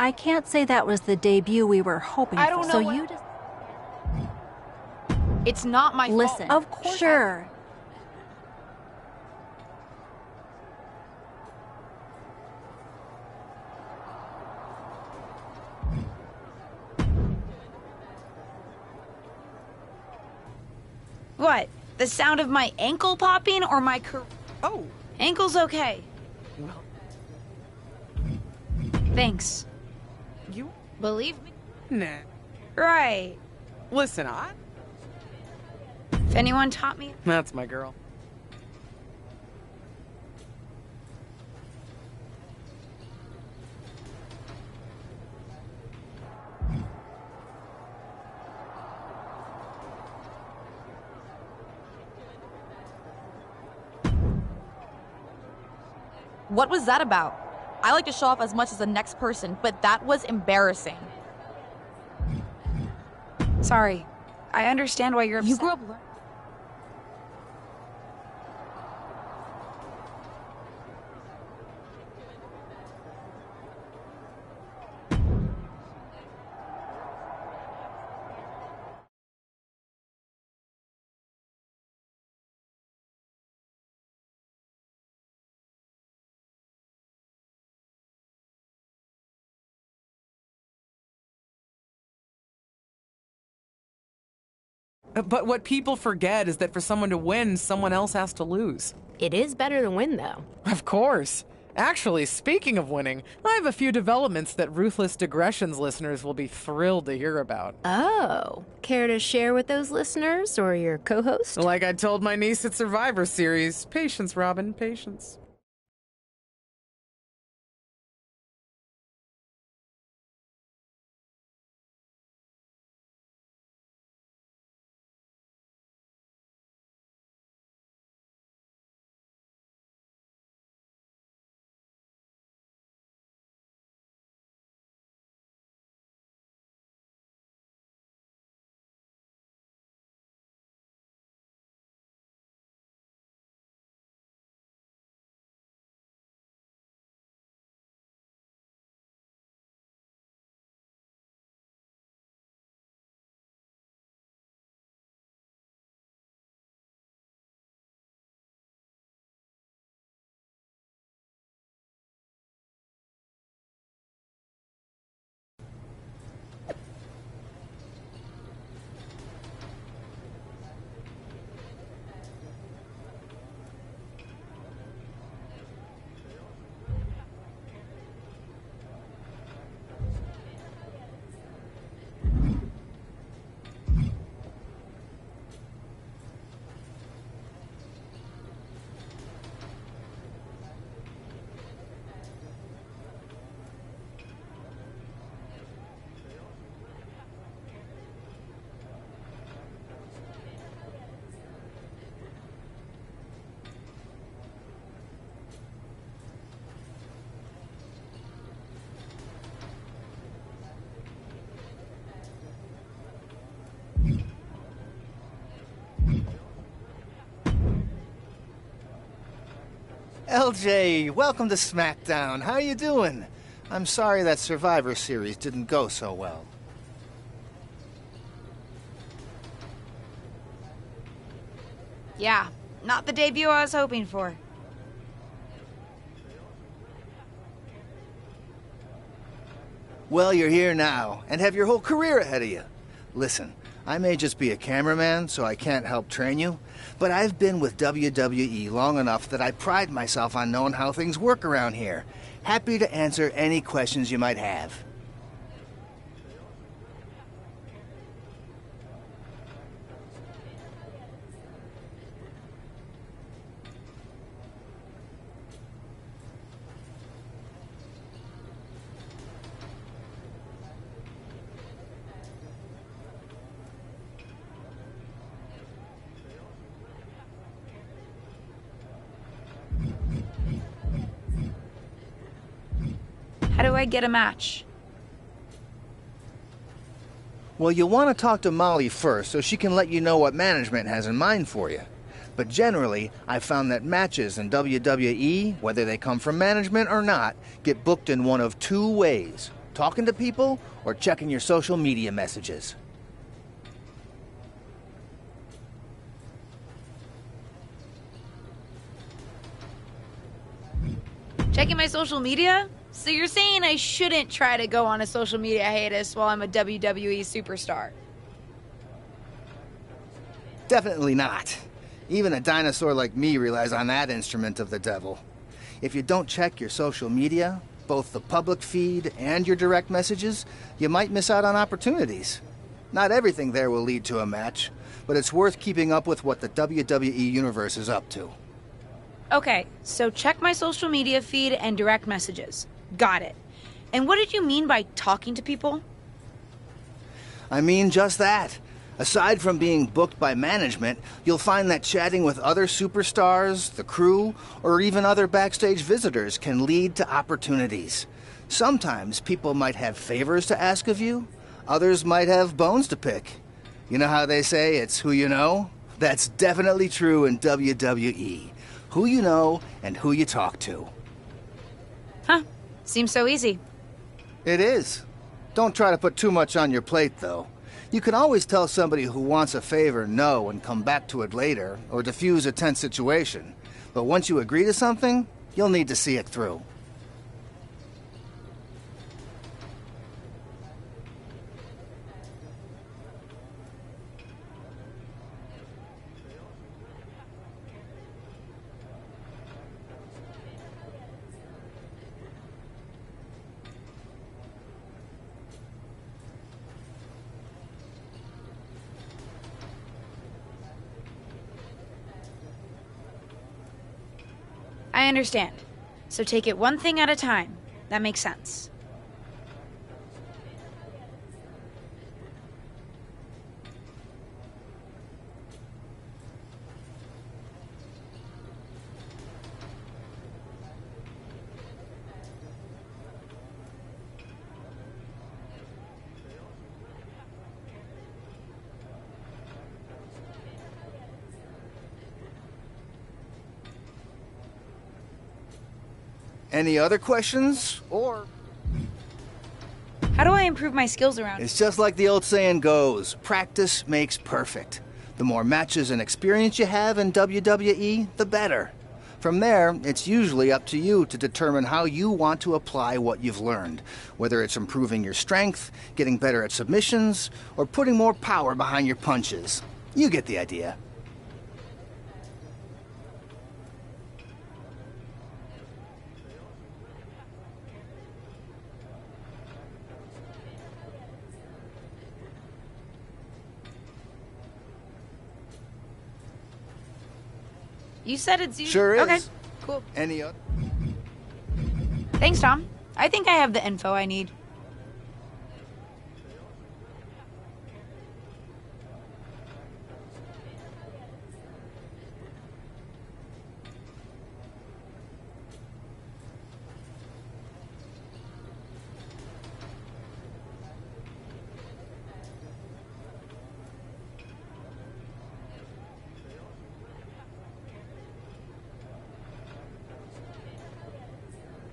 I can't say that was the debut we were hoping for. I don't know. So what... you just It's not my listen. fault. Of course. Sure. What? The sound of my ankle popping or my Oh. Ankle's okay. Well. Thanks. You? Believe me? Nah. Right. Listen, If anyone taught me... That's my girl. What was that about? I like to show off as much as the next person, but that was embarrassing. Sorry. I understand why you're upset. You grew up... But what people forget is that for someone to win, someone else has to lose. It is better to win, though. Of course. Actually, speaking of winning, I have a few developments that Ruthless Digressions listeners will be thrilled to hear about. Oh, care to share with those listeners or your co-host? Like I told my niece at Survivor Series, patience, Robin, patience. LJ, welcome to SmackDown. How you doing? I'm sorry that Survivor Series didn't go so well. Yeah, not the debut I was hoping for. Well, you're here now, and have your whole career ahead of you. Listen, I may just be a cameraman, so I can't help train you, but I've been with WWE long enough that I pride myself on knowing how things work around here. Happy to answer any questions you might have. How do I get a match? Well, you'll want to talk to Molly first so she can let you know what management has in mind for you. But generally, I've found that matches in WWE, whether they come from management or not, get booked in one of two ways. Talking to people or checking your social media messages? Checking my social media? So you're saying I shouldn't try to go on a social media hiatus while I'm a WWE superstar? Definitely not. Even a dinosaur like me relies on that instrument of the devil. If you don't check your social media, both the public feed and your direct messages, you might miss out on opportunities. Not everything there will lead to a match, but it's worth keeping up with what the WWE Universe is up to. Okay, so check my social media feed and direct messages. Got it. And what did you mean by talking to people? I mean just that. Aside from being booked by management, you'll find that chatting with other superstars, the crew, or even other backstage visitors can lead to opportunities. Sometimes people might have favors to ask of you, others might have bones to pick. You know how they say it's who you know? That's definitely true in WWE. Who you know and who you talk to. Huh. Seems so easy. It is. Don't try to put too much on your plate, though. You can always tell somebody who wants a favor no and come back to it later, or diffuse a tense situation. But once you agree to something, you'll need to see it through. I understand. So take it one thing at a time. That makes sense. Any other questions? Or... How do I improve my skills around? It's just like the old saying goes, practice makes perfect. The more matches and experience you have in WWE, the better. From there, it's usually up to you to determine how you want to apply what you've learned, whether it's improving your strength, getting better at submissions, or putting more power behind your punches. You get the idea. You said it's easy. Sure is. Okay, cool. Any other? Thanks, Tom. I think I have the info I need.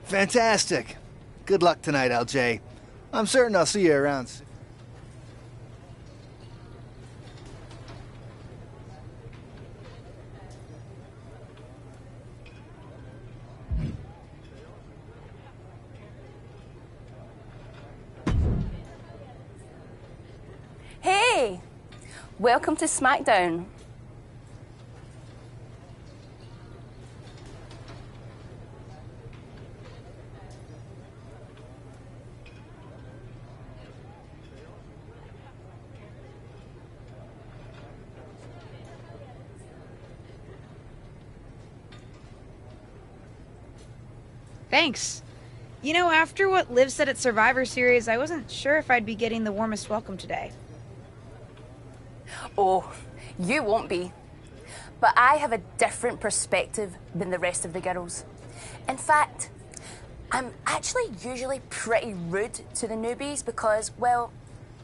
Fantastic. Good luck tonight, LJ. I'm certain I'll see you around soon. Hey! Welcome to SmackDown. Thanks. You know, after what Liv said at Survivor Series, I wasn't sure if I'd be getting the warmest welcome today. Oh, you won't be. But I have a different perspective than the rest of the girls. In fact, I'm actually usually pretty rude to the newbies because, well,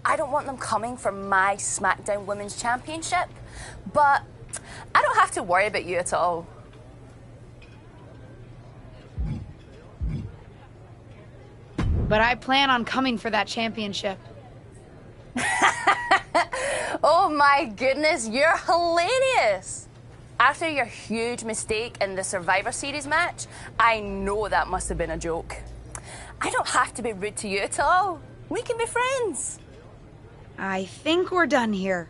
I don't want them coming for my SmackDown Women's Championship. But I don't have to worry about you at all. but I plan on coming for that championship. Oh my goodness, you're hilarious! After your huge mistake in the Survivor Series match, I know that must have been a joke. I don't have to be rude to you at all. We can be friends. I think we're done here.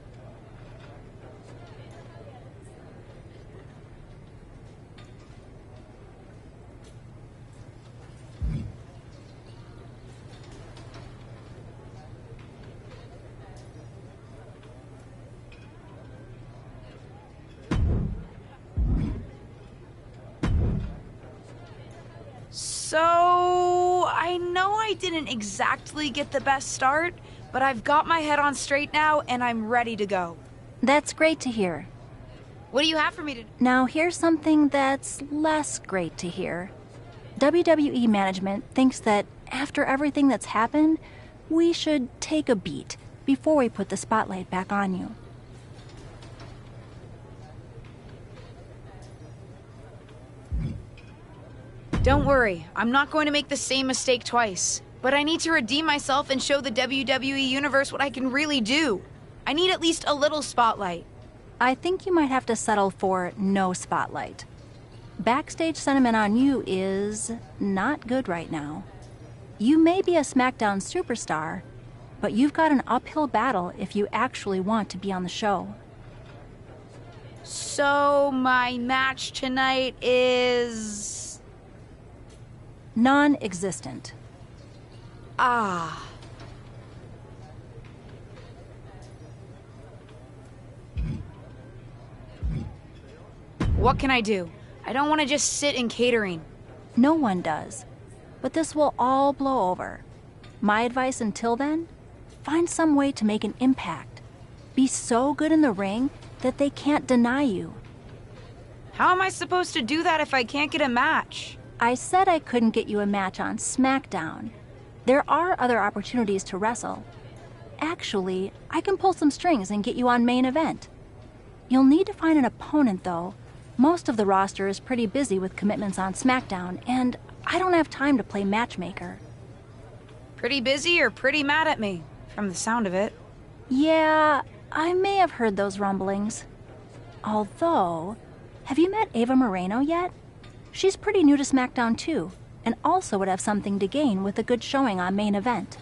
So, I know I didn't exactly get the best start, but I've got my head on straight now and I'm ready to go. That's great to hear. What do you have for me to... Now here's something that's less great to hear. WWE management thinks that after everything that's happened, we should take a beat before we put the spotlight back on you. Don't worry, I'm not going to make the same mistake twice. But I need to redeem myself and show the WWE Universe what I can really do. I need at least a little spotlight. I think you might have to settle for no spotlight. Backstage sentiment on you is not good right now. You may be a SmackDown superstar, but you've got an uphill battle if you actually want to be on the show. So, my match tonight is... non-existent. Ah. What can I do? I don't want to just sit in catering. No one does. But this will all blow over. My advice until then? Find some way to make an impact. Be so good in the ring that they can't deny you. How am I supposed to do that if I can't get a match? I said I couldn't get you a match on SmackDown. There are other opportunities to wrestle. Actually, I can pull some strings and get you on main event. You'll need to find an opponent, though. Most of the roster is pretty busy with commitments on SmackDown, and I don't have time to play matchmaker. Pretty busy or pretty mad at me, from the sound of it. Yeah, I may have heard those rumblings. Although, have you met Ava Moreno yet? She's pretty new to SmackDown too, and also would have something to gain with a good showing on main event.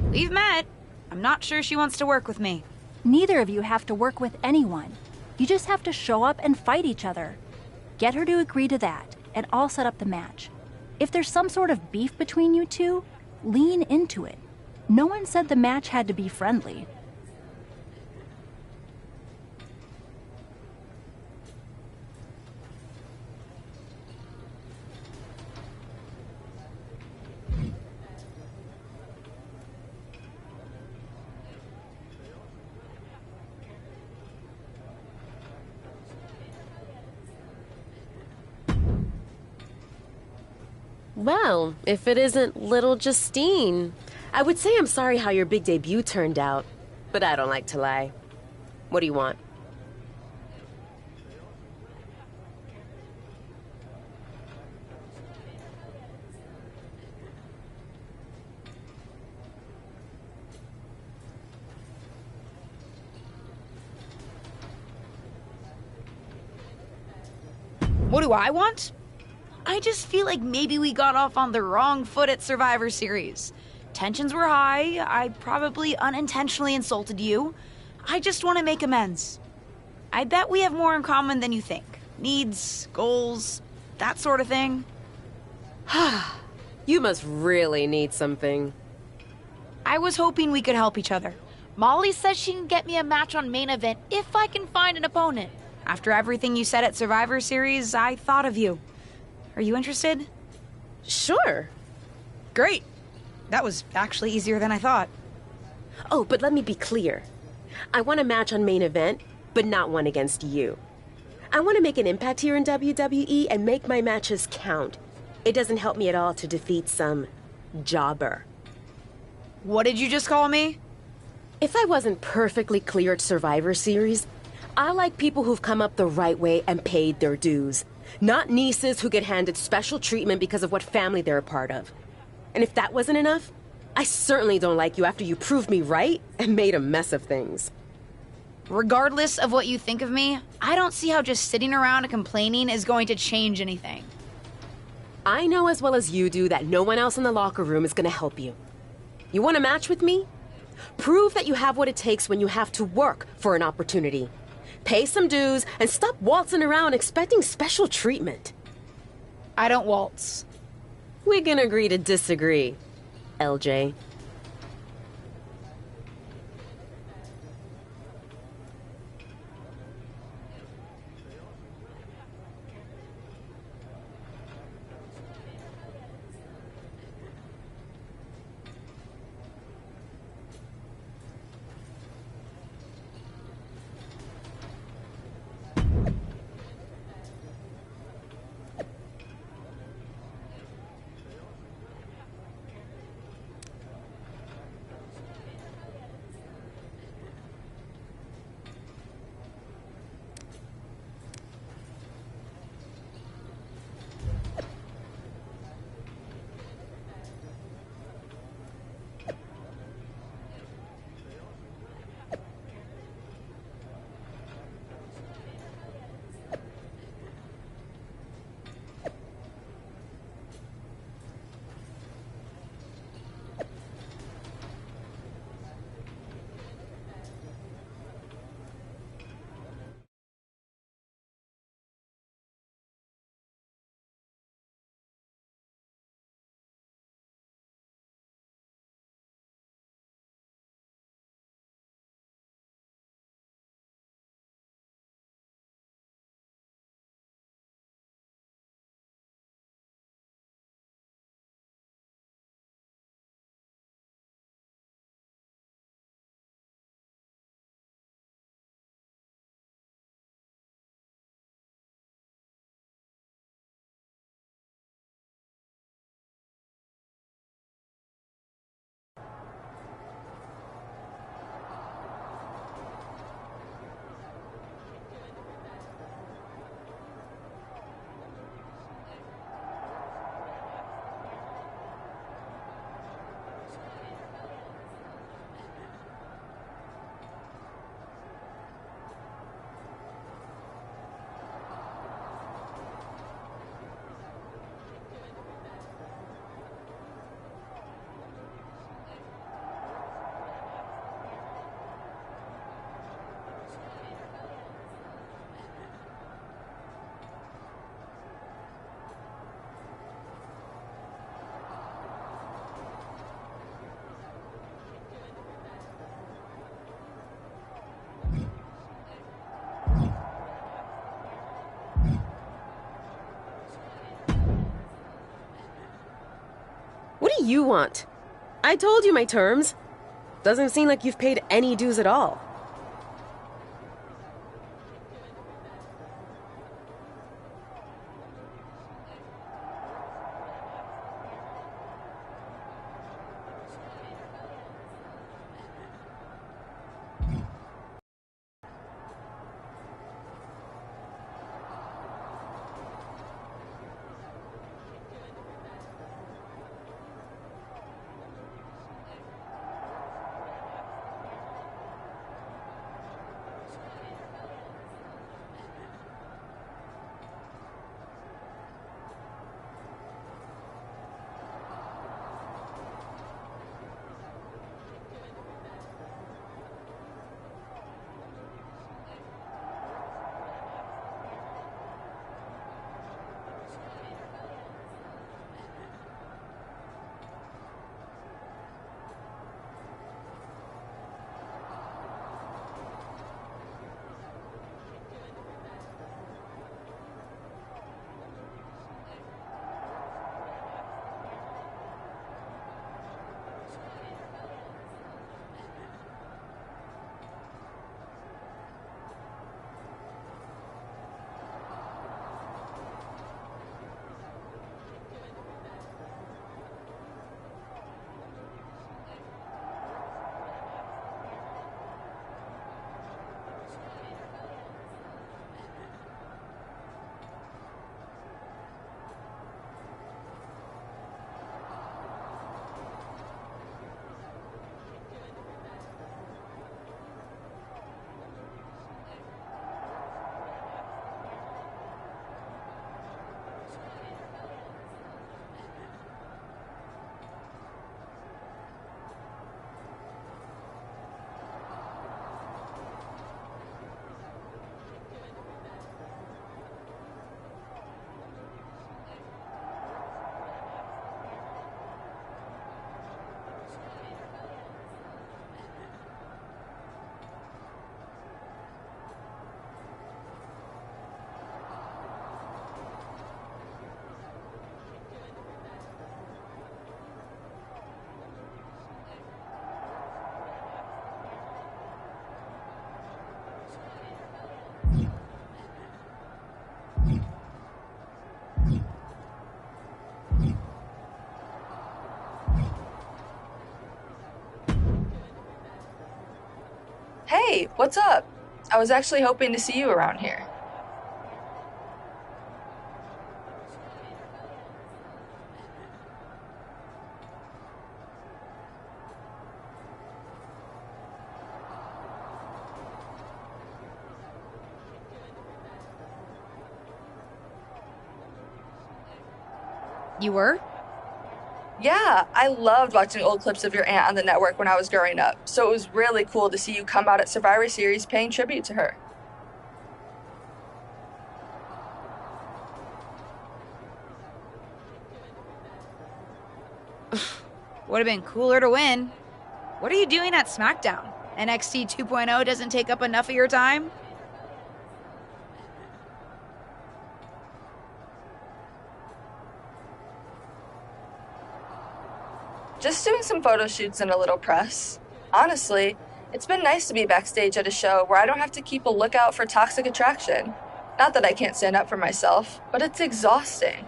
We've met. I'm not sure she wants to work with me. Neither of you have to work with anyone. You just have to show up and fight each other. Get her to agree to that, and I'll set up the match. If there's some sort of beef between you two, lean into it. No one said the match had to be friendly. Well, if it isn't little Justine. I would say I'm sorry how your big debut turned out, but I don't like to lie. What do you want? What do I want? I just feel like maybe we got off on the wrong foot at Survivor Series. Tensions were high, I probably unintentionally insulted you. I just want to make amends. I bet we have more in common than you think. Needs, goals, that sort of thing. You must really need something. I was hoping we could help each other. Molly says she can get me a match on main event if I can find an opponent. After everything you said at Survivor Series, I thought of you. Are you interested? Sure. Great. That was actually easier than I thought. Oh, but let me be clear. I want a match on main event, but not one against you. I want to make an impact here in WWE and make my matches count. It doesn't help me at all to defeat some jobber. What did you just call me? If I wasn't perfectly clear at Survivor Series, I like people who've come up the right way and paid their dues. Not nieces who get handed special treatment because of what family they're a part of. And if that wasn't enough, I certainly don't like you after you proved me right and made a mess of things. Regardless of what you think of me, I don't see how just sitting around and complaining is going to change anything. I know as well as you do that no one else in the locker room is going to help you. You want a match with me? Prove that you have what it takes when you have to work for an opportunity. Pay some dues and stop waltzing around expecting special treatment. I don't waltz. We can agree to disagree, LJ. What do you want? I told you my terms. Doesn't seem like you've paid any dues at all. Hey, what's up? I was actually hoping to see you around here. You were? Yeah, I loved watching old clips of your aunt on the network when I was growing up, so it was really cool to see you come out at Survivor Series paying tribute to her. Would have been cooler to win. What are you doing at SmackDown? NXT 2.0 doesn't take up enough of your time? Just doing some photo shoots and a little press. Honestly, it's been nice to be backstage at a show where I don't have to keep a lookout for toxic attraction. Not that I can't stand up for myself, but it's exhausting.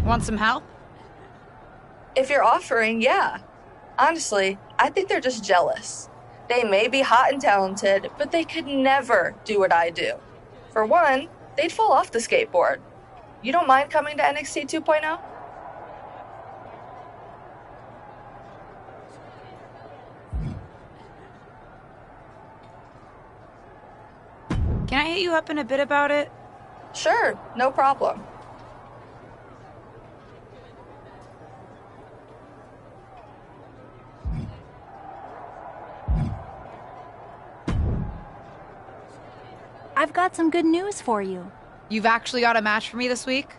Want some help? If you're offering, yeah. Honestly, I think they're just jealous. They may be hot and talented, but they could never do what I do. For one, they'd fall off the skateboard. You don't mind coming to NXT 2.0? Can I hit you up in a bit about it? Sure, no problem. I've got some good news for you. You've actually got a match for me this week?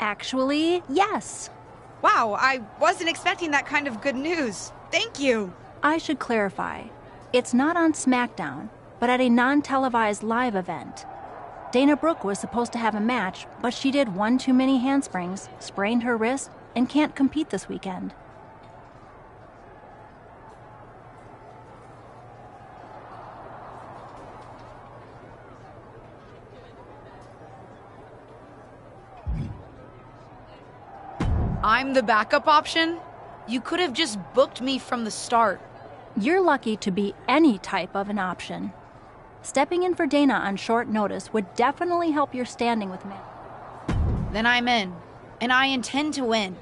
Actually, yes. Wow, I wasn't expecting that kind of good news. Thank you. I should clarify. It's not on SmackDown, but at a non-televised live event. Dana Brooke was supposed to have a match, but she did one too many handsprings, sprained her wrist, and can't compete this weekend. I'm the backup option? You could have just booked me from the start. You're lucky to be any type of an option. Stepping in for Dana on short notice would definitely help your standing with me. Then I'm in, and I intend to win.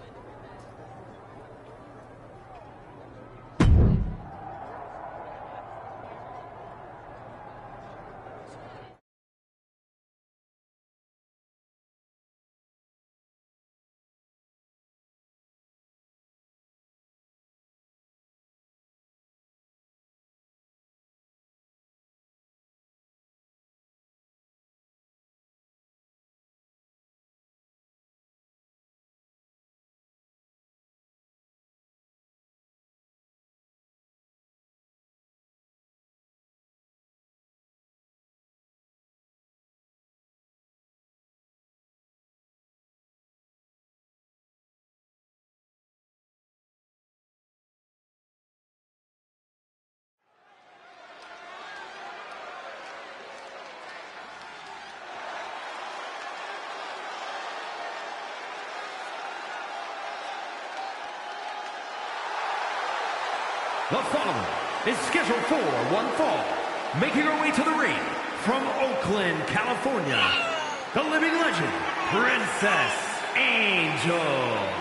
The following is scheduled for one fall. Making her way to the ring from Oakland, California, the living legend, Princess Angel.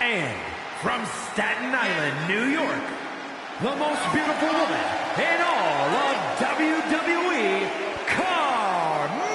And from Staten Island, New York, the most beautiful woman in all of WWE, Carmella!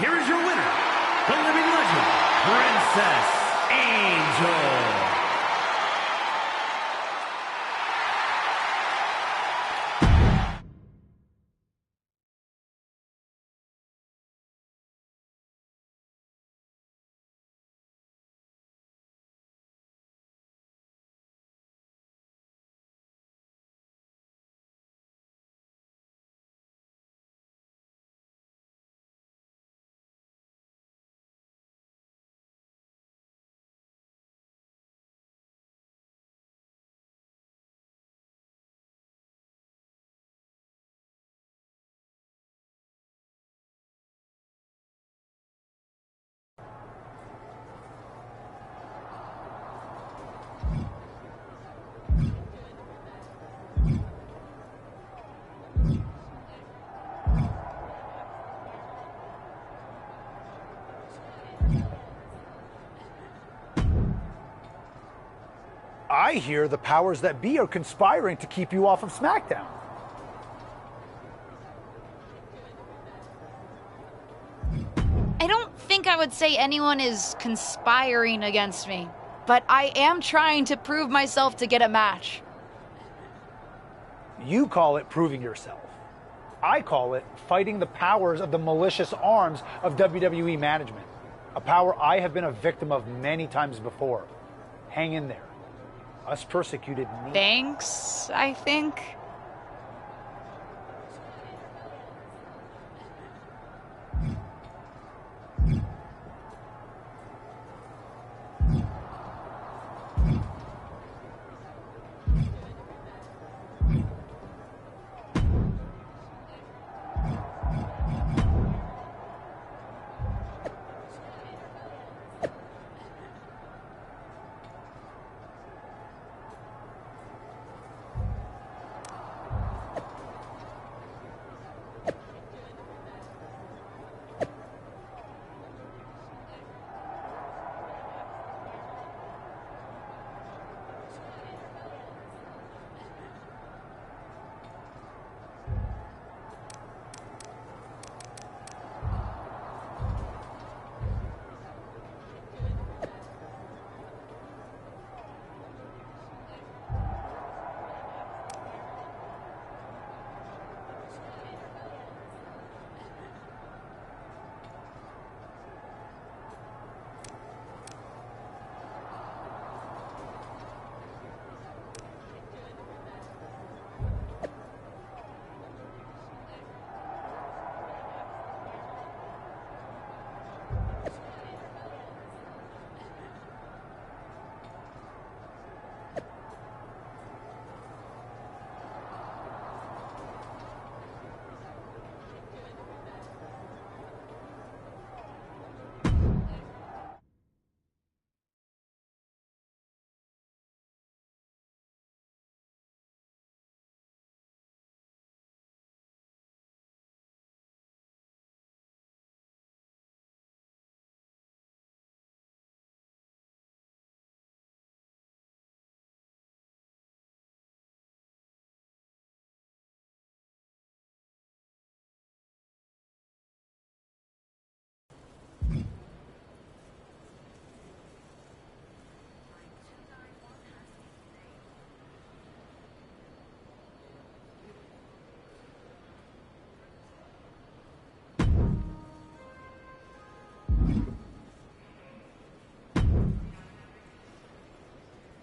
here is your winner, the living legend, Princess Angel. I hear the powers that be are conspiring to keep you off of SmackDown. I don't think I would say anyone is conspiring against me, but I am trying to prove myself to get a match. You call it proving yourself. I call it fighting the powers of the malicious arms of WWE management. A power I have been a victim of many times before. Hang in there. Us persecuted need. Thanks, I think.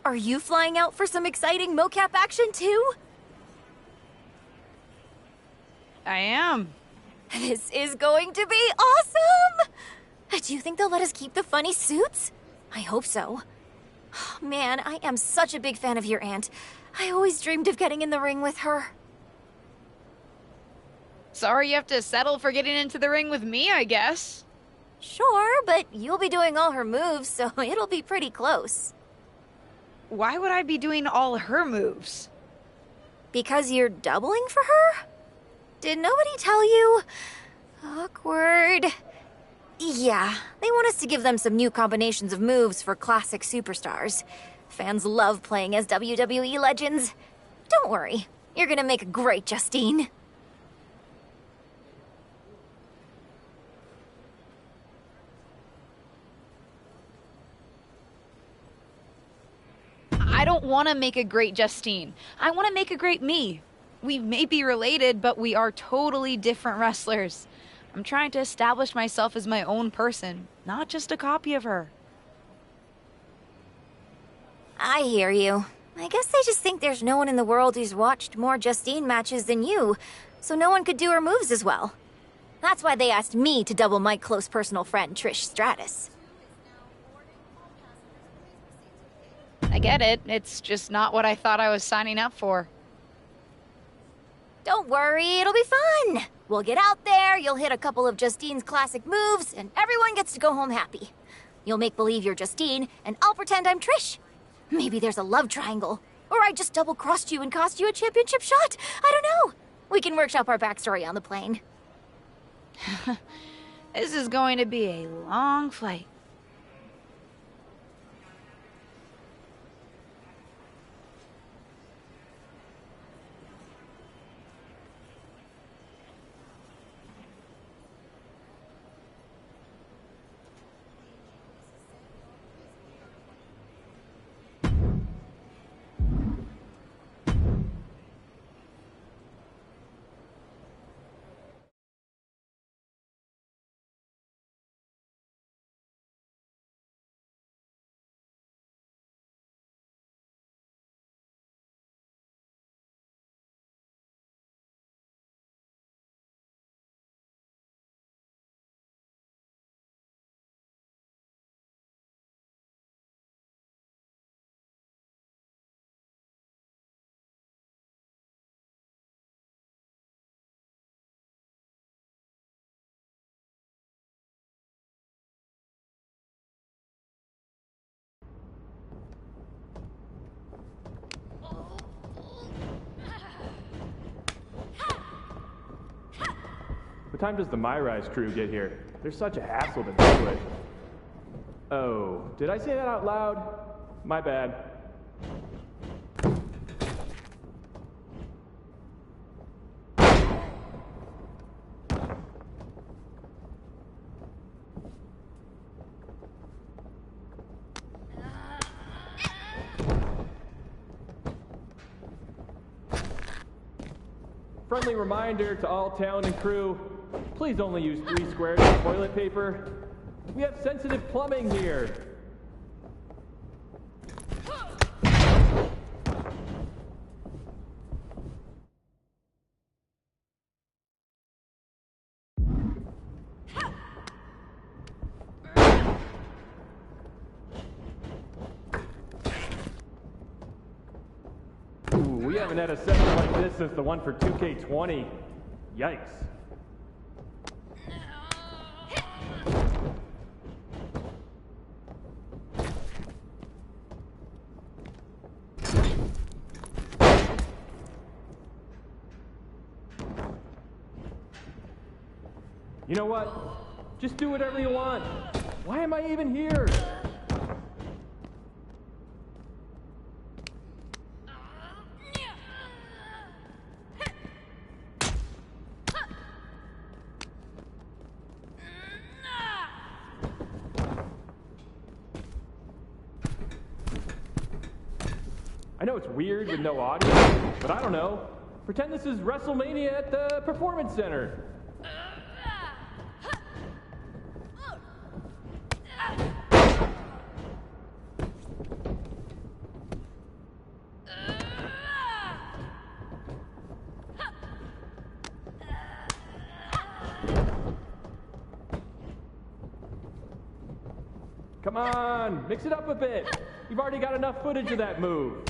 Are you flying out for some exciting mocap action too? I am. This is going to be awesome! Do you think they'll let us keep the funny suits? I hope so. Man, I am such a big fan of your aunt. I always dreamed of getting in the ring with her. Sorry you have to settle for getting into the ring with me, I guess. Sure, but you'll be doing all her moves, so it'll be pretty close. Why would I be doing all her moves? Because you're doubling for her? Did nobody tell you? Awkward. Yeah, they want us to give them some new combinations of moves for classic superstars. Fans love playing as WWE legends. Don't worry, you're gonna make a great Justine. don't want to make a great Justine. I want to make a great me. We may be related, but we are totally different wrestlers. I'm trying to establish myself as my own person, not just a copy of her. I hear you. I guess they just think there's no one in the world who's watched more Justine matches than you, so no one could do her moves as well. That's why they asked me to double my close personal friend, Trish Stratus. I get it. It's just not what I thought I was signing up for. Don't worry, it'll be fun. We'll get out there, you'll hit a couple of Justine's classic moves, and everyone gets to go home happy. You'll make believe you're Justine, and I'll pretend I'm Trish. Maybe there's a love triangle. Or I just double-crossed you and cost you a championship shot. I don't know. We can workshop our backstory on the plane. This is going to be a long flight. What time does the My Rise crew get here? They're such a hassle to deal with. Oh, did I say that out loud? My bad. Friendly reminder to all talent and crew, please only use 3 squares of toilet paper. We have sensitive plumbing here. Ooh, we haven't had a session like this since the one for 2K20. Yikes. You know what? Just do whatever you want. Why am I even here? I know it's weird with no audio, but I don't know. Pretend this is WrestleMania at the Performance Center. Come on, mix it up a bit. You've already got enough footage of that move.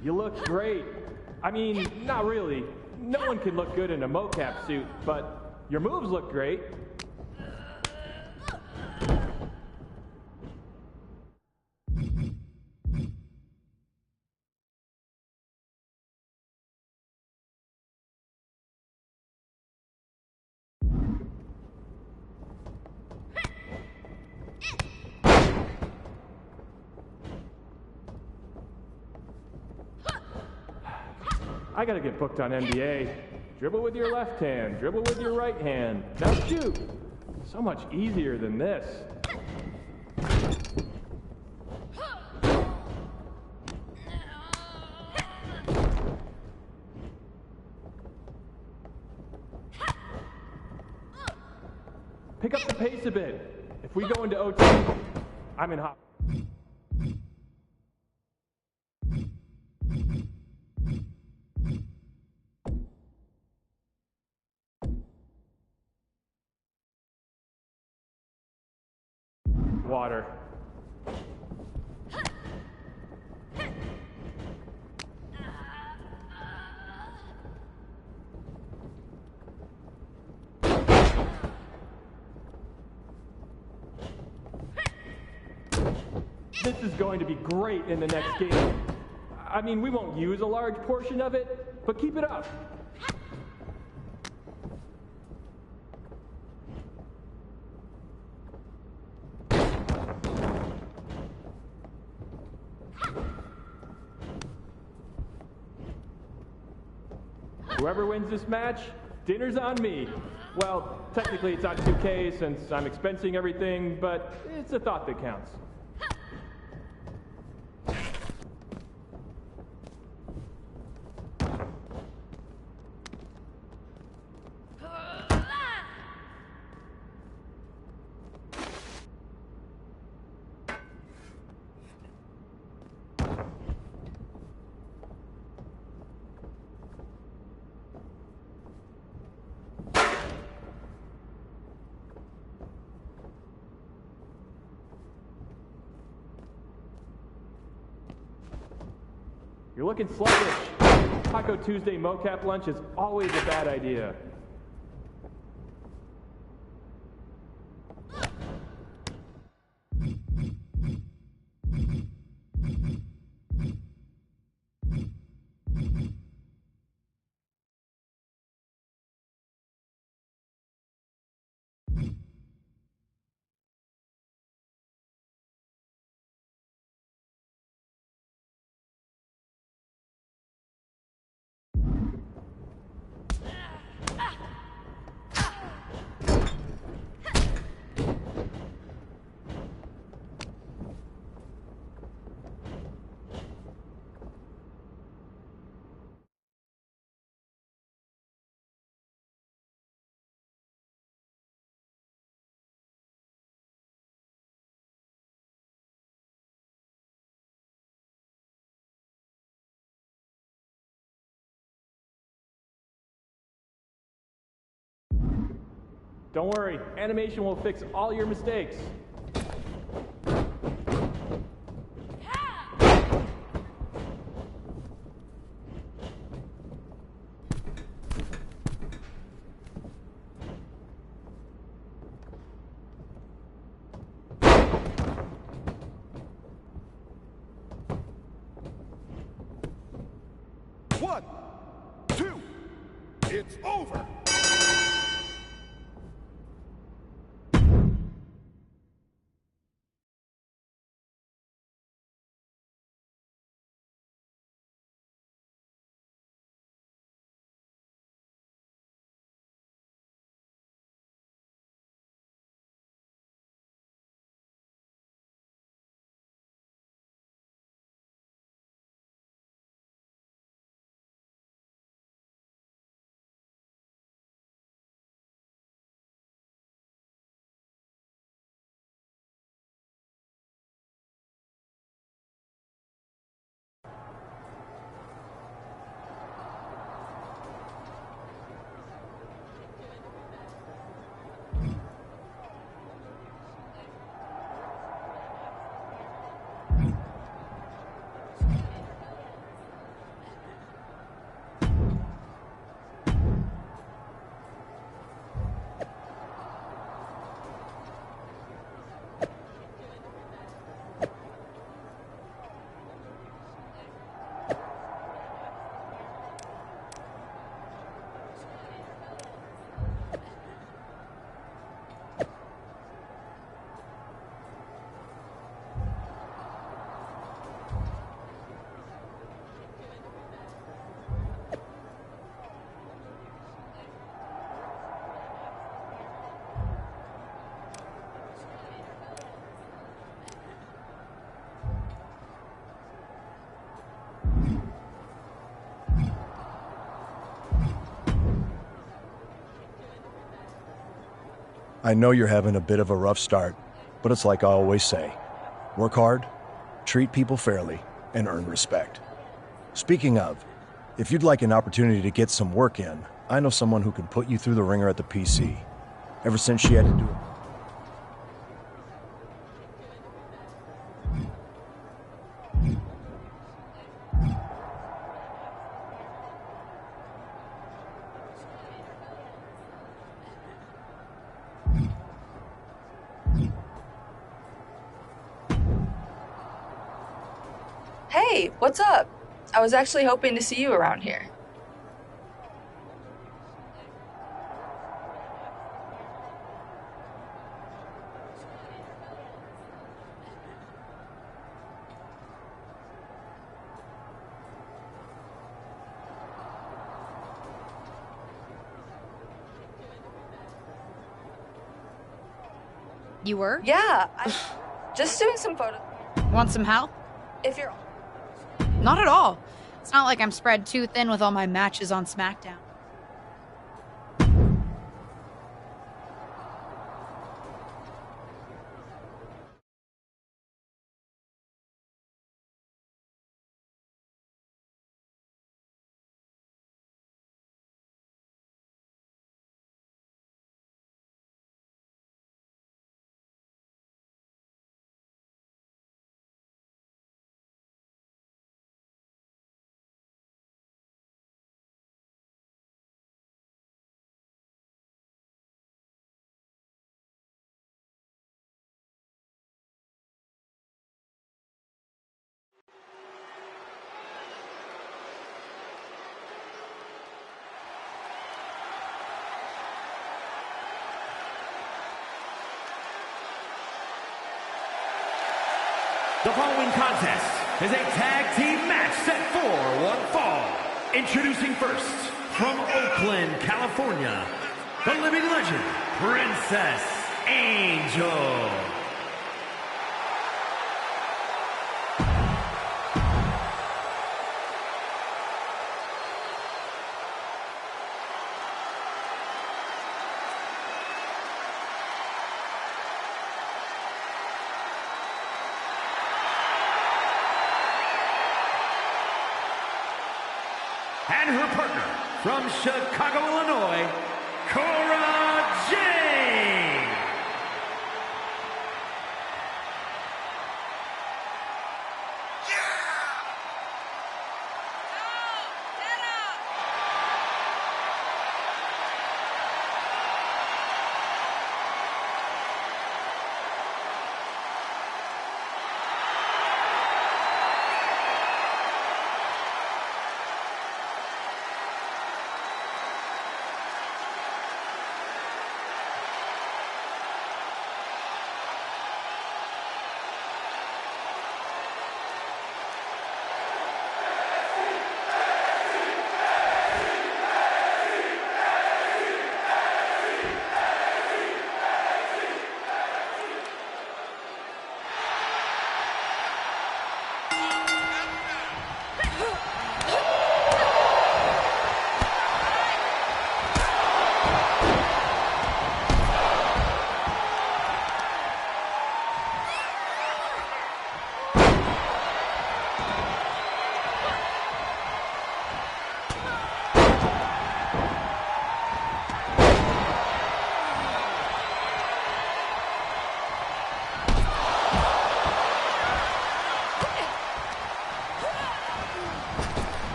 You look great. I mean, not really. No one can look good in a mocap suit, but your moves look great. I gotta get booked on NBA. Dribble with your left hand, dribble with your right hand. Now shoot! So much easier than this. Pick up the pace a bit. If we go into OT, I'm in hot. Water. This is going to be great in the next game. I mean, we won't use a large portion of it, but keep it up. Whoever wins this match, dinner's on me. Well, technically it's on 2K since I'm expensing everything, but it's a thought that counts. You're looking sluggish. Taco Tuesday mocap lunch is always a bad idea. Don't worry, animation will fix all your mistakes. One, two, it's over. I know you're having a bit of a rough start, but it's like I always say, work hard, treat people fairly, and earn respect. Speaking of, if you'd like an opportunity to get some work in, I know someone who can put you through the ringer at the PC. Ever since she had to do it. Hey, what's up? I was actually hoping to see you around here. You were? Yeah, I'm just doing some photos. Want some help? If you're... Not at all. It's not like I'm spread too thin with all my matches on SmackDown. The following contest is a tag team match set for one fall. Introducing first, from Oakland, California, the living legend, Princess Angel. And her partner, from Chicago, Illinois, Cora Jade.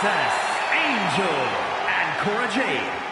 Princess, Angel, and Cora Jade.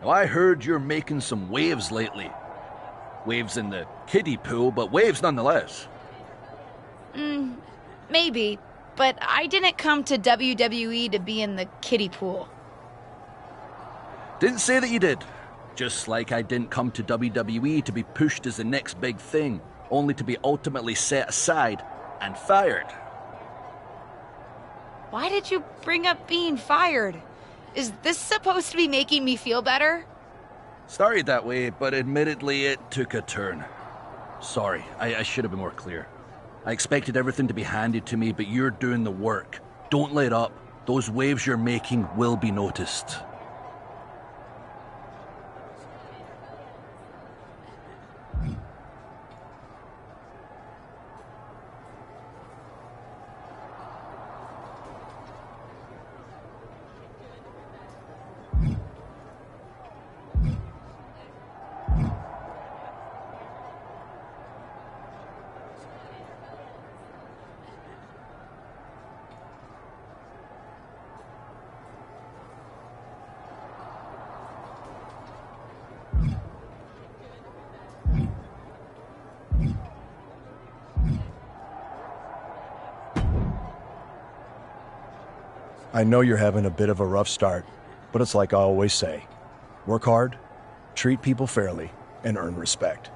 Now, I heard you're making some waves lately. Waves in the kiddie pool, but waves nonetheless. Maybe, but I didn't come to WWE to be in the kiddie pool. Didn't say that you did. Just like I didn't come to WWE to be pushed as the next big thing, only to be ultimately set aside and fired. Why did you bring up being fired? Is this supposed to be making me feel better? Started that way, but admittedly it took a turn. Sorry, I should have been more clear. I expected everything to be handed to me, but you're doing the work. Don't let up. Those waves you're making will be noticed. I know you're having a bit of a rough start, but it's like I always say. Work hard, treat people fairly, and earn respect.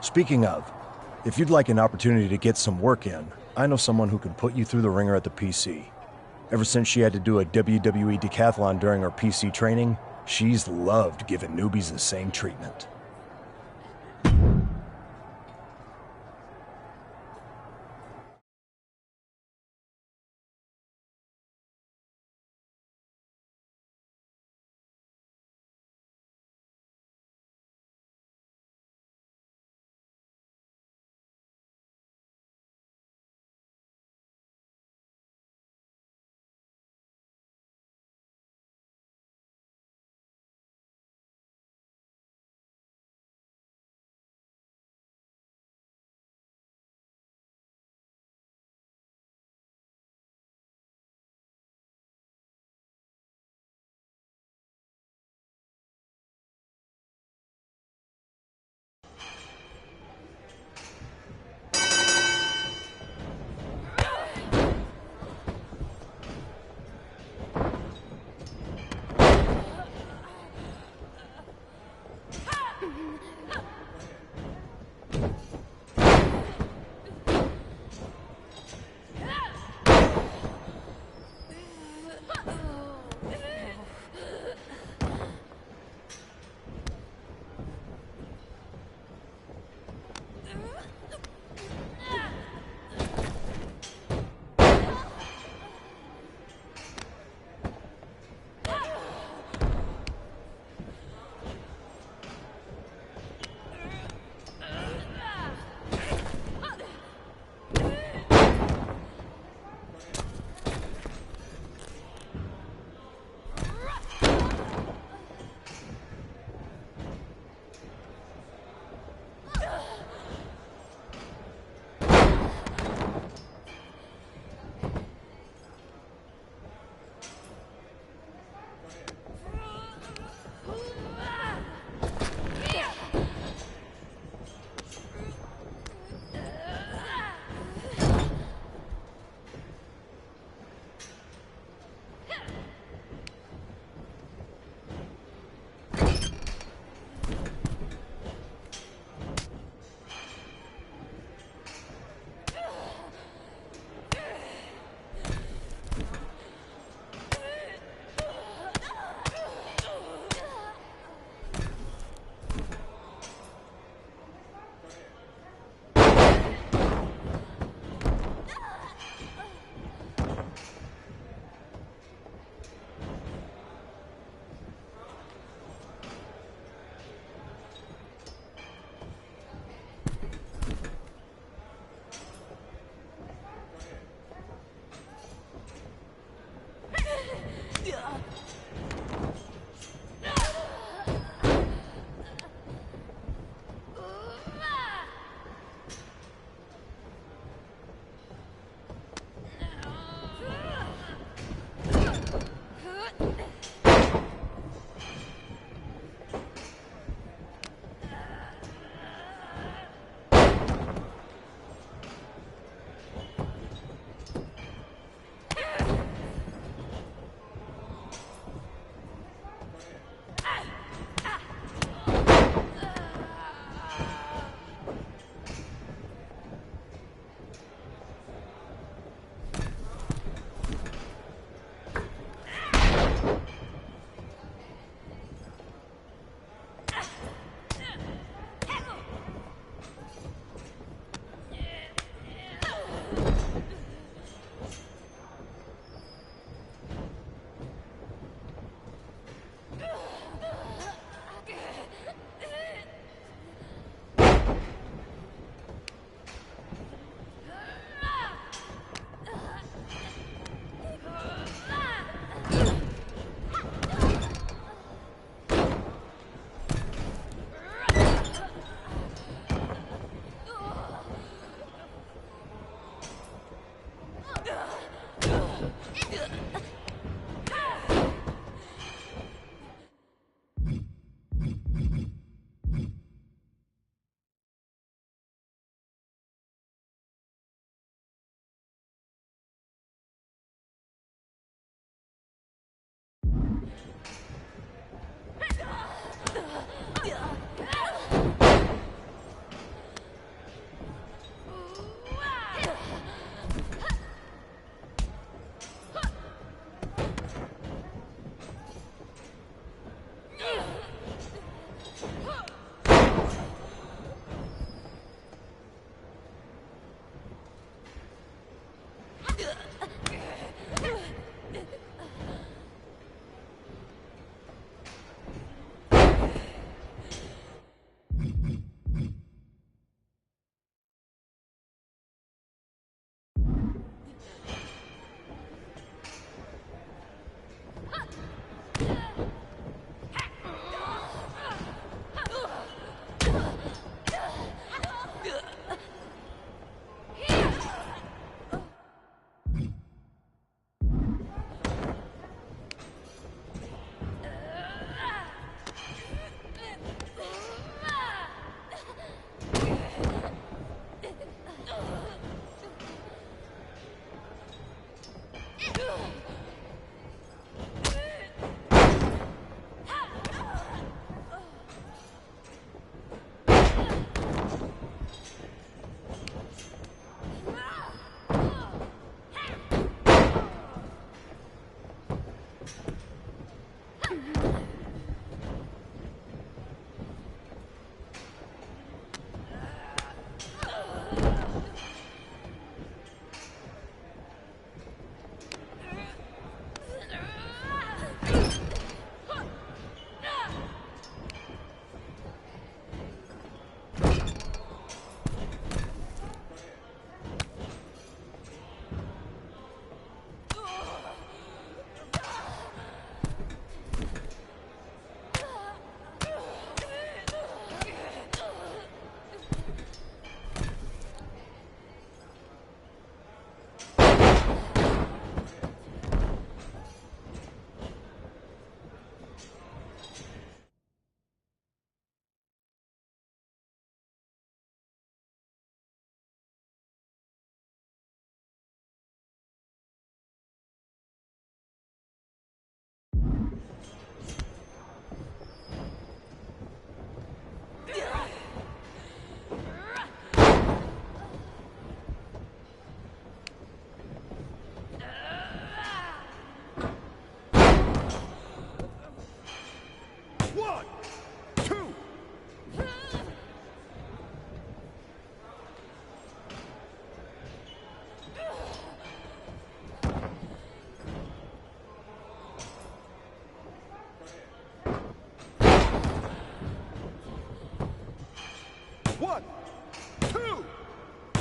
Speaking of, if you'd like an opportunity to get some work in, I know someone who can put you through the ringer at the PC. Ever since she had to do a WWE decathlon during her PC training, she's loved giving newbies the same treatment.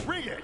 Bring it!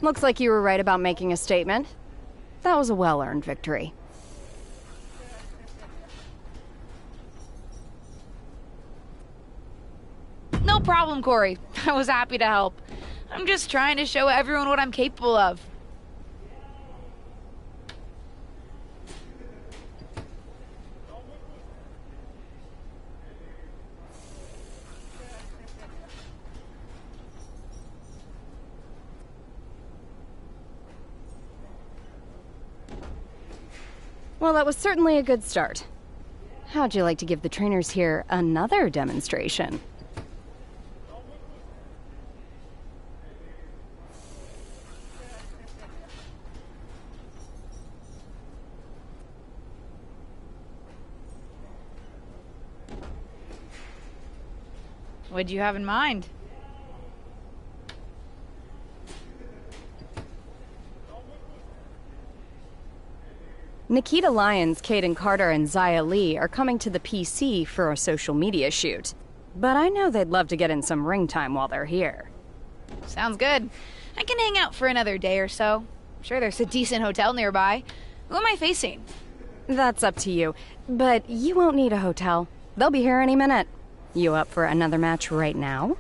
Looks like you were right about making a statement. That was a well-earned victory. No problem, Corey. I was happy to help. I'm just trying to show everyone what I'm capable of. Well, that was certainly a good start. How'd you like to give the trainers here another demonstration? What'd you have in mind? Nikita Lyons, Caden Carter, and Zaya Lee are coming to the PC for a social media shoot. But I know they'd love to get in some ring time while they're here. Sounds good. I can hang out for another day or so. I'm sure there's a decent hotel nearby. Who am I facing? That's up to you, but you won't need a hotel. They'll be here any minute. You up for another match right now?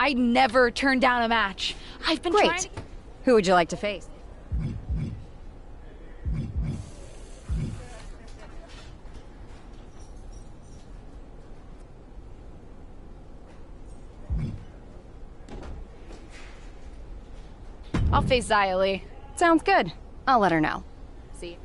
I never turn down a match. I've been Great. trying. Who would you like to face? I'll face Zaya Lee. Sounds good. I'll let her know. See you.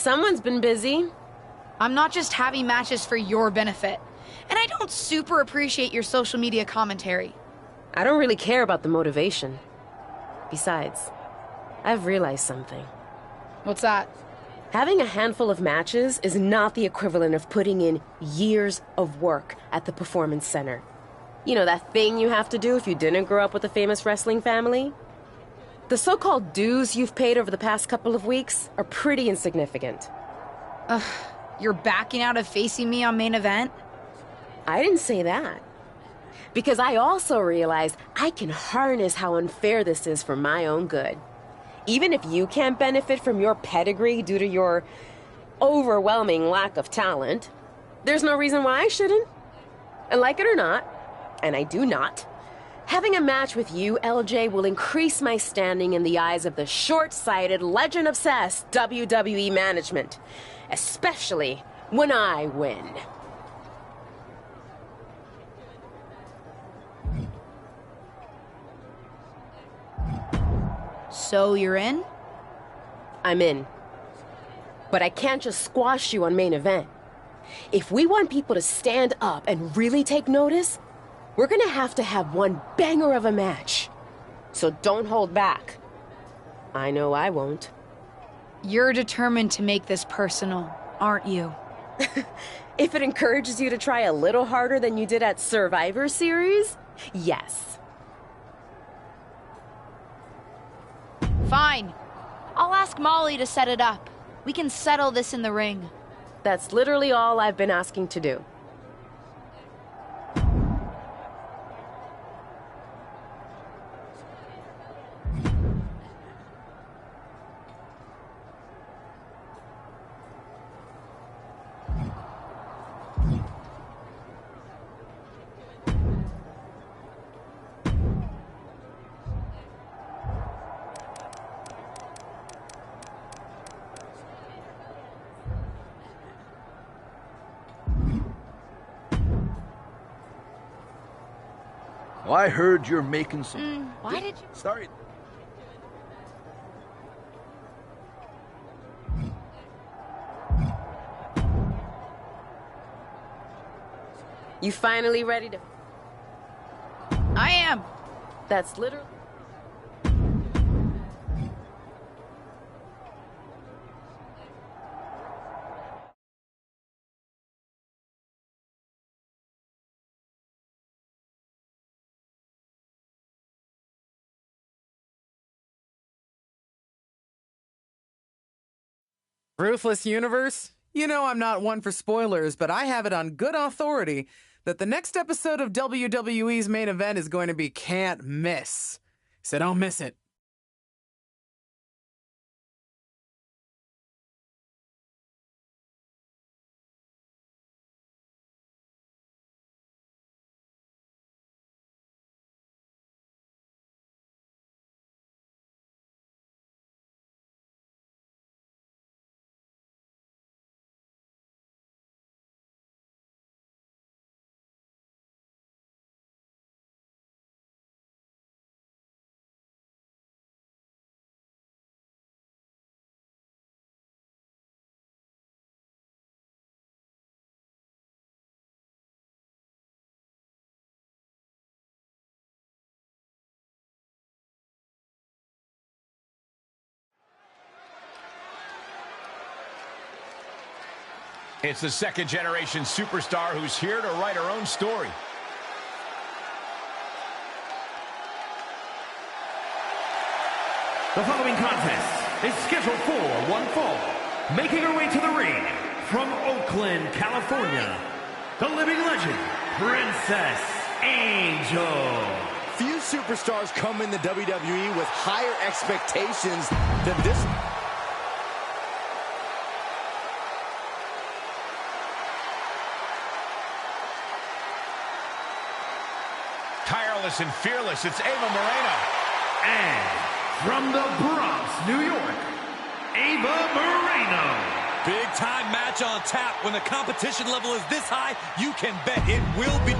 Someone's been busy. I'm not just having matches for your benefit. And I don't super appreciate your social media commentary. I don't really care about the motivation. Besides, I've realized something. What's that? Having a handful of matches is not the equivalent of putting in years of work at the performance center. You know, that thing you have to do if you didn't grow up with a famous wrestling family? The so-called dues you've paid over the past couple of weeks are pretty insignificant. Ugh, you're backing out of facing me on main event? I didn't say that. Because I also realized I can harness how unfair this is for my own good. Even if you can't benefit from your pedigree due to your overwhelming lack of talent, there's no reason why I shouldn't. And like it or not, and I do not, having a match with you, LJ, will increase my standing in the eyes of the short-sighted, legend-obsessed WWE management. Especially when I win. So you're in? I'm in. But I can't just squash you on main event. If we want people to stand up and really take notice, we're gonna have to have one banger of a match. So don't hold back. I know I won't. You're determined to make this personal, aren't you? If it encourages you to try a little harder than you did at Survivor Series, yes. Fine. I'll ask Molly to set it up. We can settle this in the ring. That's literally all I've been asking to do. Well, I heard you're making some... Why did you... Sorry. You finally ready to... I am. That's literally... Ruthless Universe? You know I'm not one for spoilers, but I have it on good authority that the next episode of WWE's main event is going to be can't miss. So don't miss it. It's the second-generation superstar who's here to write her own story. The following contest is scheduled for one fall. Making her way to the ring from Oakland, California, the living legend, Princess Angel. Few superstars come in the WWE with higher expectations than this. Tireless and fearless, it's Ava Moreno. And from the Bronx, New York, Ava Moreno. Big time match on tap. When the competition level is this high, you can bet it will be.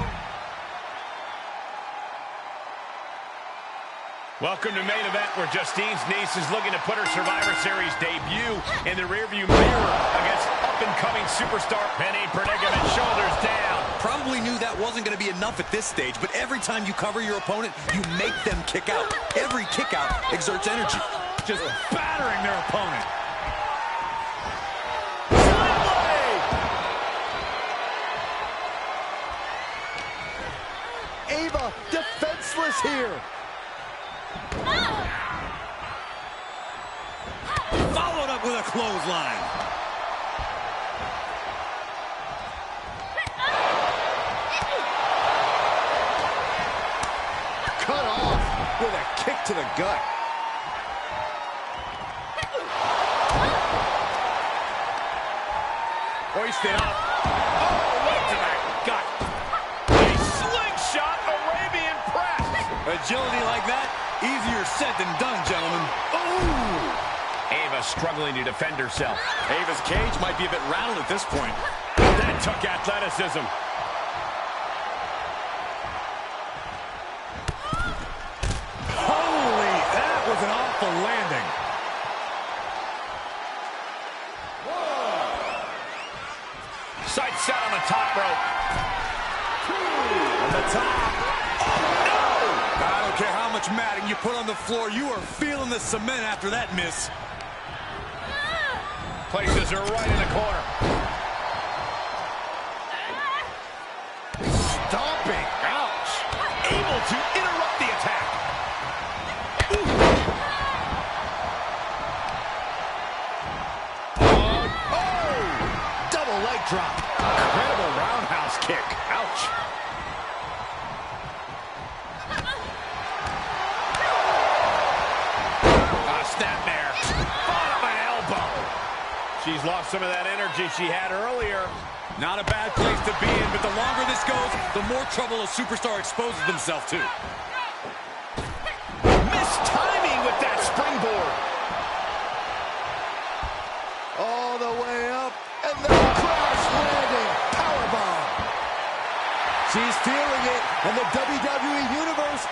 Welcome to main event, where Justine's niece is looking to put her Survivor Series debut in the rearview mirror against up-and-coming superstar Penny Predicament, shoulders down. Probably knew that wasn't going to be enough at this stage, but every time you cover your opponent, you make them kick out. Every kick out exerts energy. Just battering their opponent. Ava defenseless here. Followed up with a clothesline. Cut off with a kick to the gut. Hoisted up. Oh, right to the gut. A slingshot Arabian press. Agility like that, easier said than done, gentlemen. Ooh. Ava struggling to defend herself. Ava's cage might be a bit rattled at this point. That took athleticism. Holy, that was an awful landing. Sight set on the top rope. On the top. Oh, no! I don't care how much matting you put on the floor, you are feeling the cement after that miss. Places her right in the corner. Stomping. Ouch. Able to interrupt the attack. Double leg drop. Incredible roundhouse kick. Ouch. Snapmare. Bottom of elbow. She's lost some of that energy she had earlier. Not a bad place to be in, but the longer this goes, the more trouble a superstar exposes themselves to. Missed timing with that springboard. All the way up, and the crash landing. Powerbomb. She's feeling it, and the WWE Universe.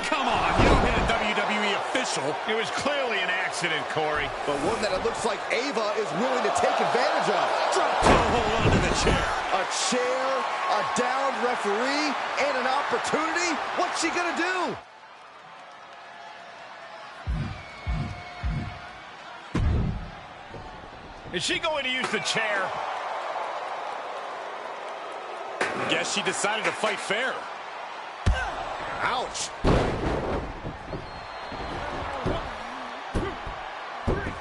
Come on, you don't hit a WWE official. It was clearly an accident, Corey. But one that it looks like Ava is willing to take advantage of. Drop toe hold onto the chair. A chair, a downed referee, and an opportunity. What's she gonna do? Is she going to use the chair? Guess she decided to fight fair. Ouch.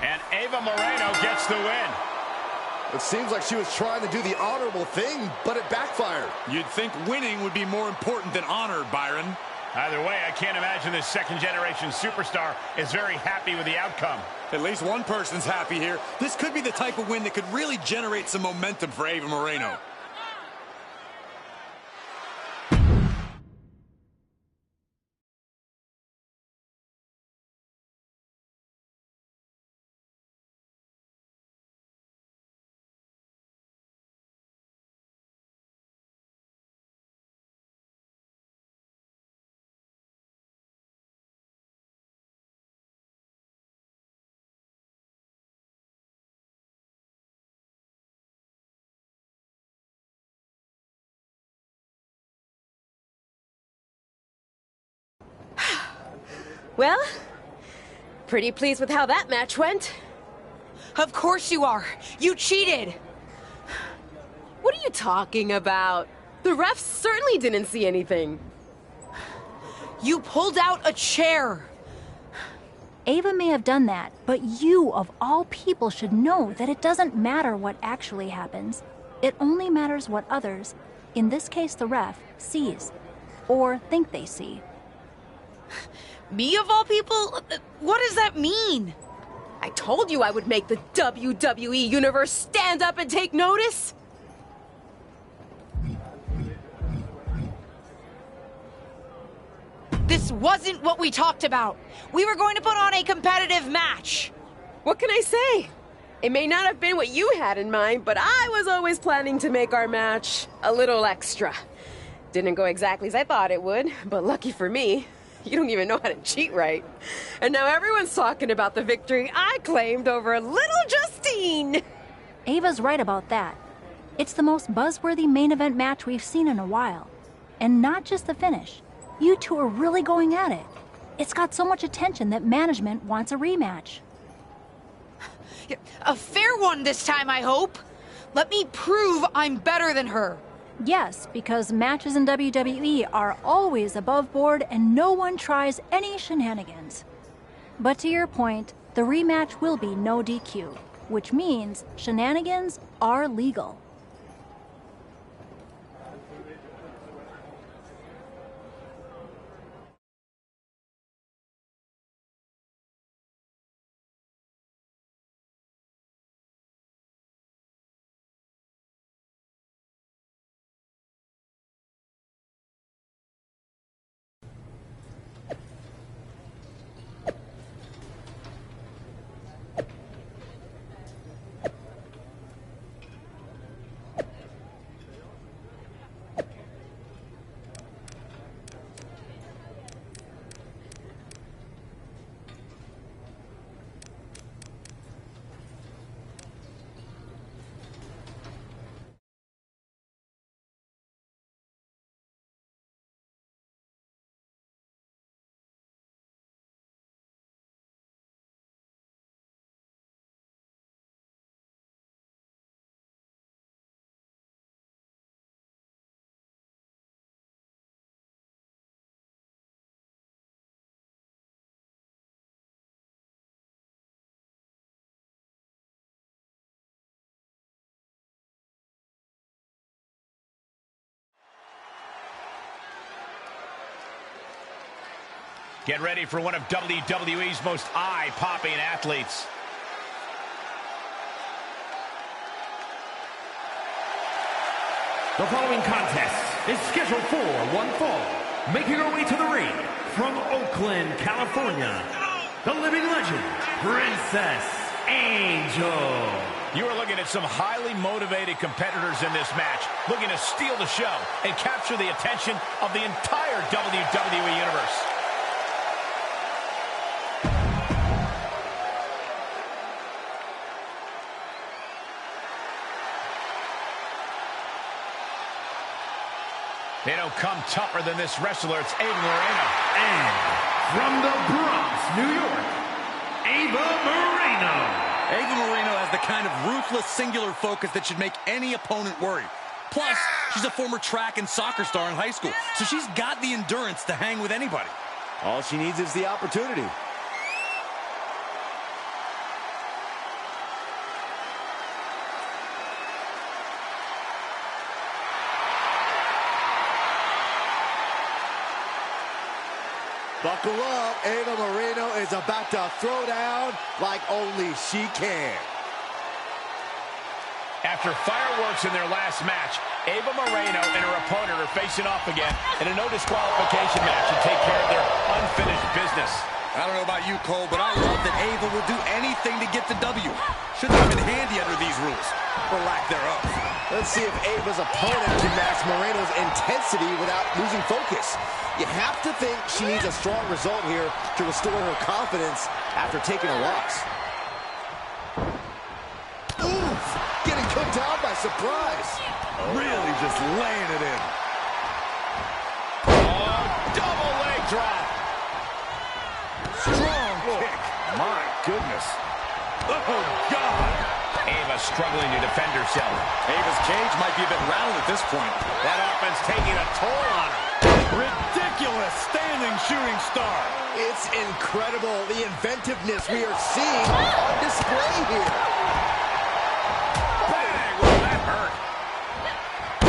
And Ava Moreno gets the win. It seems like she was trying to do the honorable thing, but it backfired. You'd think winning would be more important than honor, Byron. Either way, I can't imagine this second-generation superstar is very happy with the outcome. At least one person's happy here. This could be the type of win that could really generate some momentum for Ava Moreno. Well, pretty pleased with how that match went. Of course you are. You cheated. What are you talking about? The refs certainly didn't see anything. You pulled out a chair. Ava may have done that, but you, of all people, should know that it doesn't matter what actually happens. It only matters what others, in this case the ref, sees. Or think they see. Me, of all people? What does that mean? I told you I would make the WWE Universe stand up and take notice. This wasn't what we talked about. We were going to put on a competitive match. What can I say? It may not have been what you had in mind, but I was always planning to make our match a little extra. Didn't go exactly as I thought it would, but lucky for me, You don't even know how to cheat right. And now everyone's talking about the victory I claimed over little Justine. Ava's right about that. It's the most buzzworthy main event match we've seen in a while. And not just the finish. You two are really going at it. It's got so much attention that management wants a rematch. A fair one this time, I hope. Let me prove I'm better than her. Yes, because matches in WWE are always above board and no one tries any shenanigans. But to your point, the rematch will be no DQ, which means shenanigans are legal. Get ready for one of WWE's most eye-popping athletes. The following contest is scheduled for one fall. Making her way to the ring from Oakland, California, the living legend, Princess Angel. You are looking at some highly motivated competitors in this match, looking to steal the show and capture the attention of the entire WWE Universe. They don't come tougher than this wrestler. It's Ava Moreno. And from the Bronx, New York, Ava Moreno. Ava Moreno has the kind of ruthless, singular focus that should make any opponent worry. Plus, she's a former track and soccer star in high school, so she's got the endurance to hang with anybody. All she needs is the opportunity. Buckle up, Ava Moreno is about to throw down like only she can. After fireworks in their last match, Ava Moreno and her opponent are facing off again in a no disqualification match to take care of their unfinished business. I don't know about you, Cole, but I love that Ava will do anything to get the W. Should have been handy under these rules, or lack thereof. Let's see if Ava's opponent can match Moreno's intensity without losing focus. You have to think she needs a strong result here to restore her confidence after taking a loss. Oof! Getting cooked out by surprise. Really just laying it in. Oh, double leg drop. Strong kick. My goodness. Oh, God. Ava struggling to defend herself. Ava's cage might be a bit rattled at this point. That offense taking a toll on her. Ridiculous standing shooting star. It's incredible the inventiveness we are seeing on display here. Bang! Well, that hurt.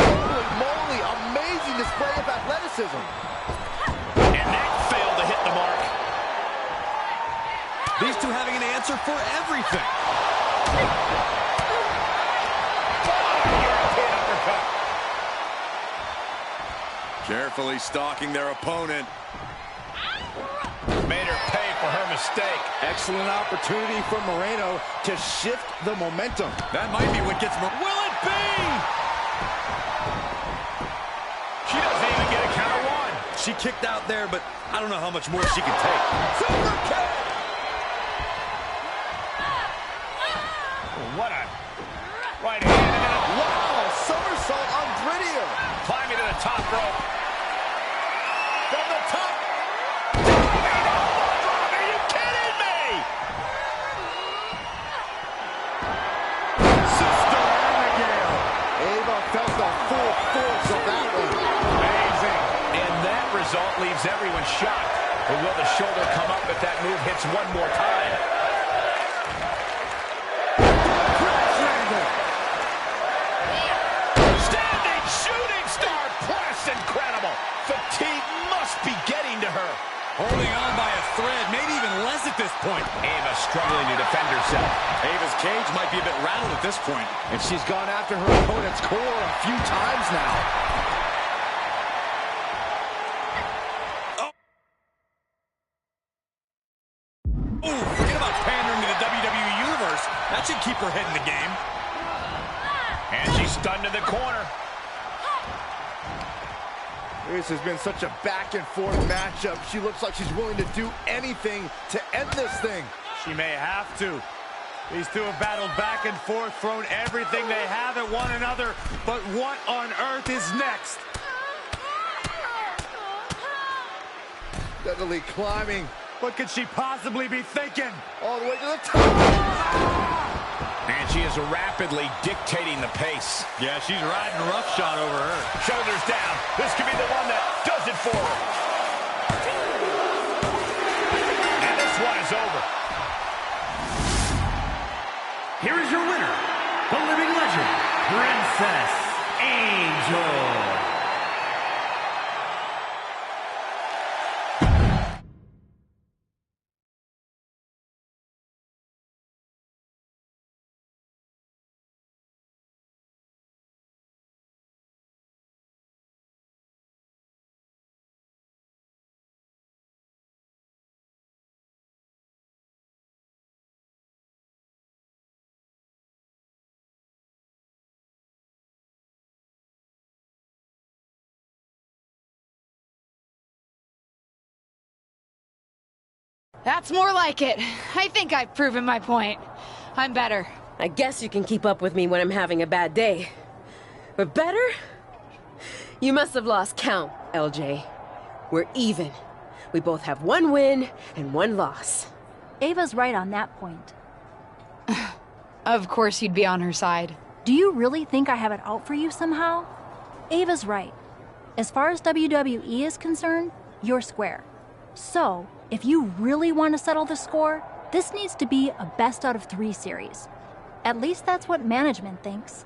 Holy moly, amazing display of athleticism. And that failed to hit the mark. These two having an answer for everything. European uppercut. Carefully stalking their opponent. Made her pay for her mistake. Excellent opportunity for Moreno to shift the momentum. That might be what gets Moreno. Will it be? She doesn't even get a count of one. She kicked out there, but I don't know how much more she can take. Super kick! What a right hand. Wow, somersault on Grittier. Climbing to the top rope. From the top. Are you kidding me? Sister Abigail. Ava felt the full force of that one. Amazing. And that result leaves everyone shocked. But will the shoulder come up if that move hits one more time? Standing shooting star press. Incredible. Fatigue must be getting to her. Holding on by a thread, maybe even less at this point. Ava struggling to defend herself. Ava's cage might be a bit rattled at this point. And she's gone after her opponent's core a few times now. Ooh, forget about pandering to the WWE Universe. That should keep her head in the game. And she's stunned in the corner. This has been such a back-and-forth matchup. She looks like she's willing to do anything to end this thing. She may have to. These two have battled back and forth, thrown everything they have at one another. But what on earth is next? Steadily climbing. What could she possibly be thinking? All the way to the top. And she is rapidly dictating the pace. Yeah, she's riding roughshod over her. Shoulders down. This could be the one that does it for her. And this one is over. Here is your winner, the living legend, Princess Angel. That's more like it. I think I've proven my point. I'm better. I guess you can keep up with me when I'm having a bad day. But better? You must have lost count, LJ. We're even. We both have one win and one loss. Ava's right on that point. Of course you'd be on her side. Do you really think I have it out for you somehow? Ava's right. As far as WWE is concerned, you're square. So, if you really want to settle the score, this needs to be a best-out-of-3 series. At least that's what management thinks.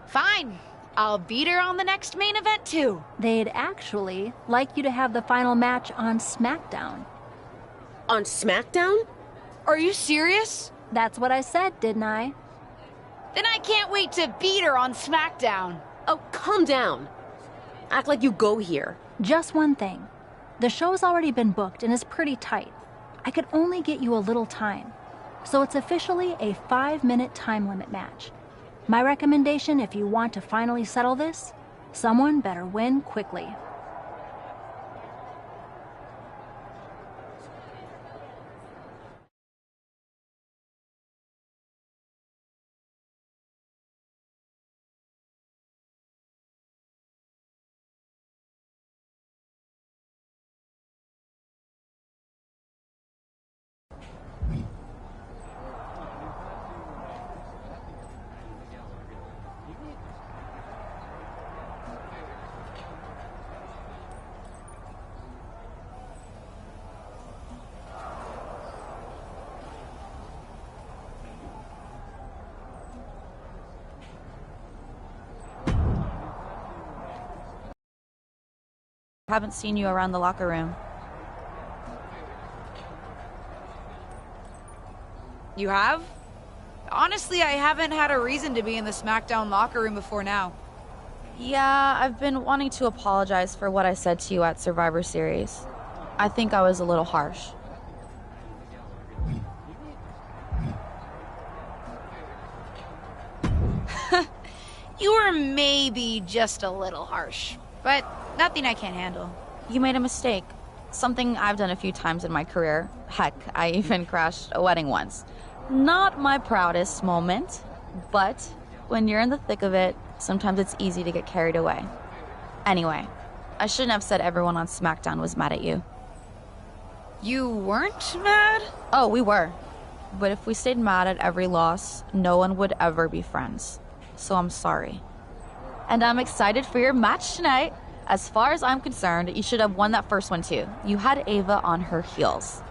Fine. I'll beat her on the next main event, too. They'd actually like you to have the final match on SmackDown. On SmackDown? Are you serious? That's what I said, didn't I? Then I can't wait to beat her on SmackDown. Oh, calm down. Act like you go here. Just one thing. The show's already been booked and is pretty tight. I could only get you a little time. So it's officially a 5-minute time limit match. My recommendation, if you want to finally settle this, someone better win quickly. Haven't seen you around the locker room. You have? Honestly, I haven't had a reason to be in the SmackDown locker room before now. Yeah, I've been wanting to apologize for what I said to you at Survivor Series. I think I was a little harsh. You were maybe just a little harsh, but nothing I can't handle. You made a mistake. Something I've done a few times in my career. Heck, I even crashed a wedding once. Not my proudest moment, but when you're in the thick of it, sometimes it's easy to get carried away. Anyway, I shouldn't have said everyone on SmackDown was mad at you. You weren't mad? Oh, we were. But if we stayed mad at every loss, no one would ever be friends. So I'm sorry. And I'm excited for your match tonight. As far as I'm concerned, you should have won that first one too. You had Ava on her heels.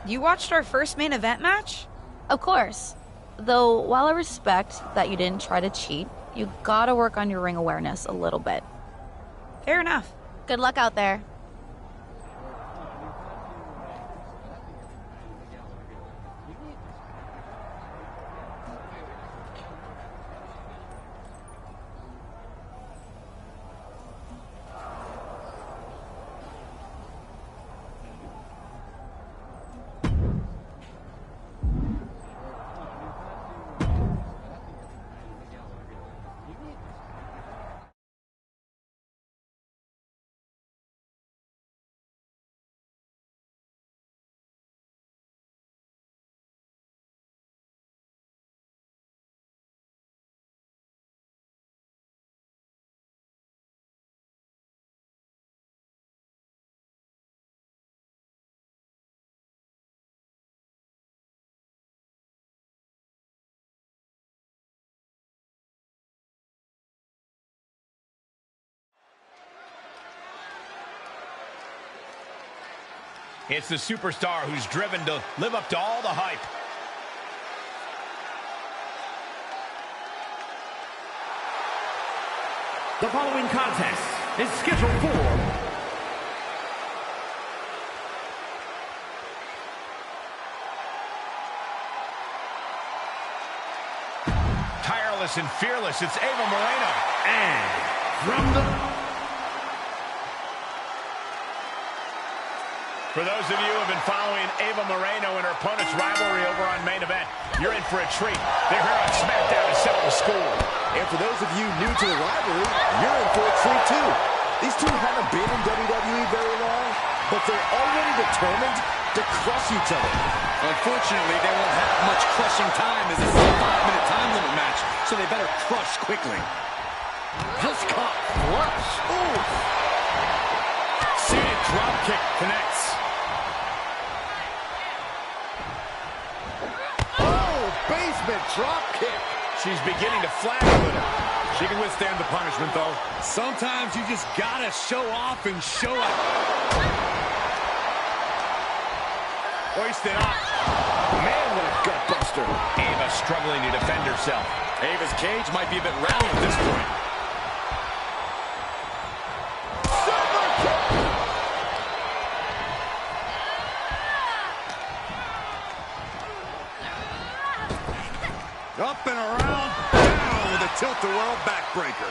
You watched our first main event match? Of course. Though, while I respect that you didn't try to cheat, you gotta work on your ring awareness a little bit. Fair enough. Good luck out there. It's the superstar who's driven to live up to all the hype. The following contest is scheduled for tireless and fearless, it's Ava Moreno. And from the... For those of you who have been following Ava Moreno and her opponent's rivalry over on Main Event, you're in for a treat. They're here on SmackDown to settle the score. And for those of you new to the rivalry, you're in for a treat too. These two haven't been in WWE very long, but they're already determined to crush each other. Unfortunately, they won't have much crushing time as this is a 5-minute time limit match, so they better crush quickly. Just caught flush. Ooh. Seated drop kick connects. Basement drop kick. She's beginning to flag a little. She can withstand the punishment, though. Sometimes you just gotta show off and show up. Hoisted up. Man, what a gut buster. Ava struggling to defend herself. Ava's cage might be a bit round at this point. Up and around, down with a tilt-a-whirl backbreaker.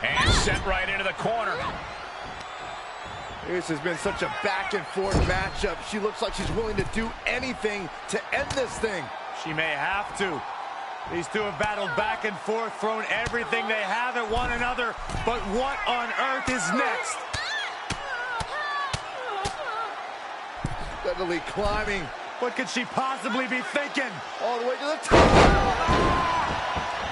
And sent right into the corner. This has been such a back-and-forth matchup. She looks like she's willing to do anything to end this thing. She may have to. These two have battled back and forth, thrown everything they have at one another. But what on earth is next? Steadily climbing. What could she possibly be thinking? All the way to the top.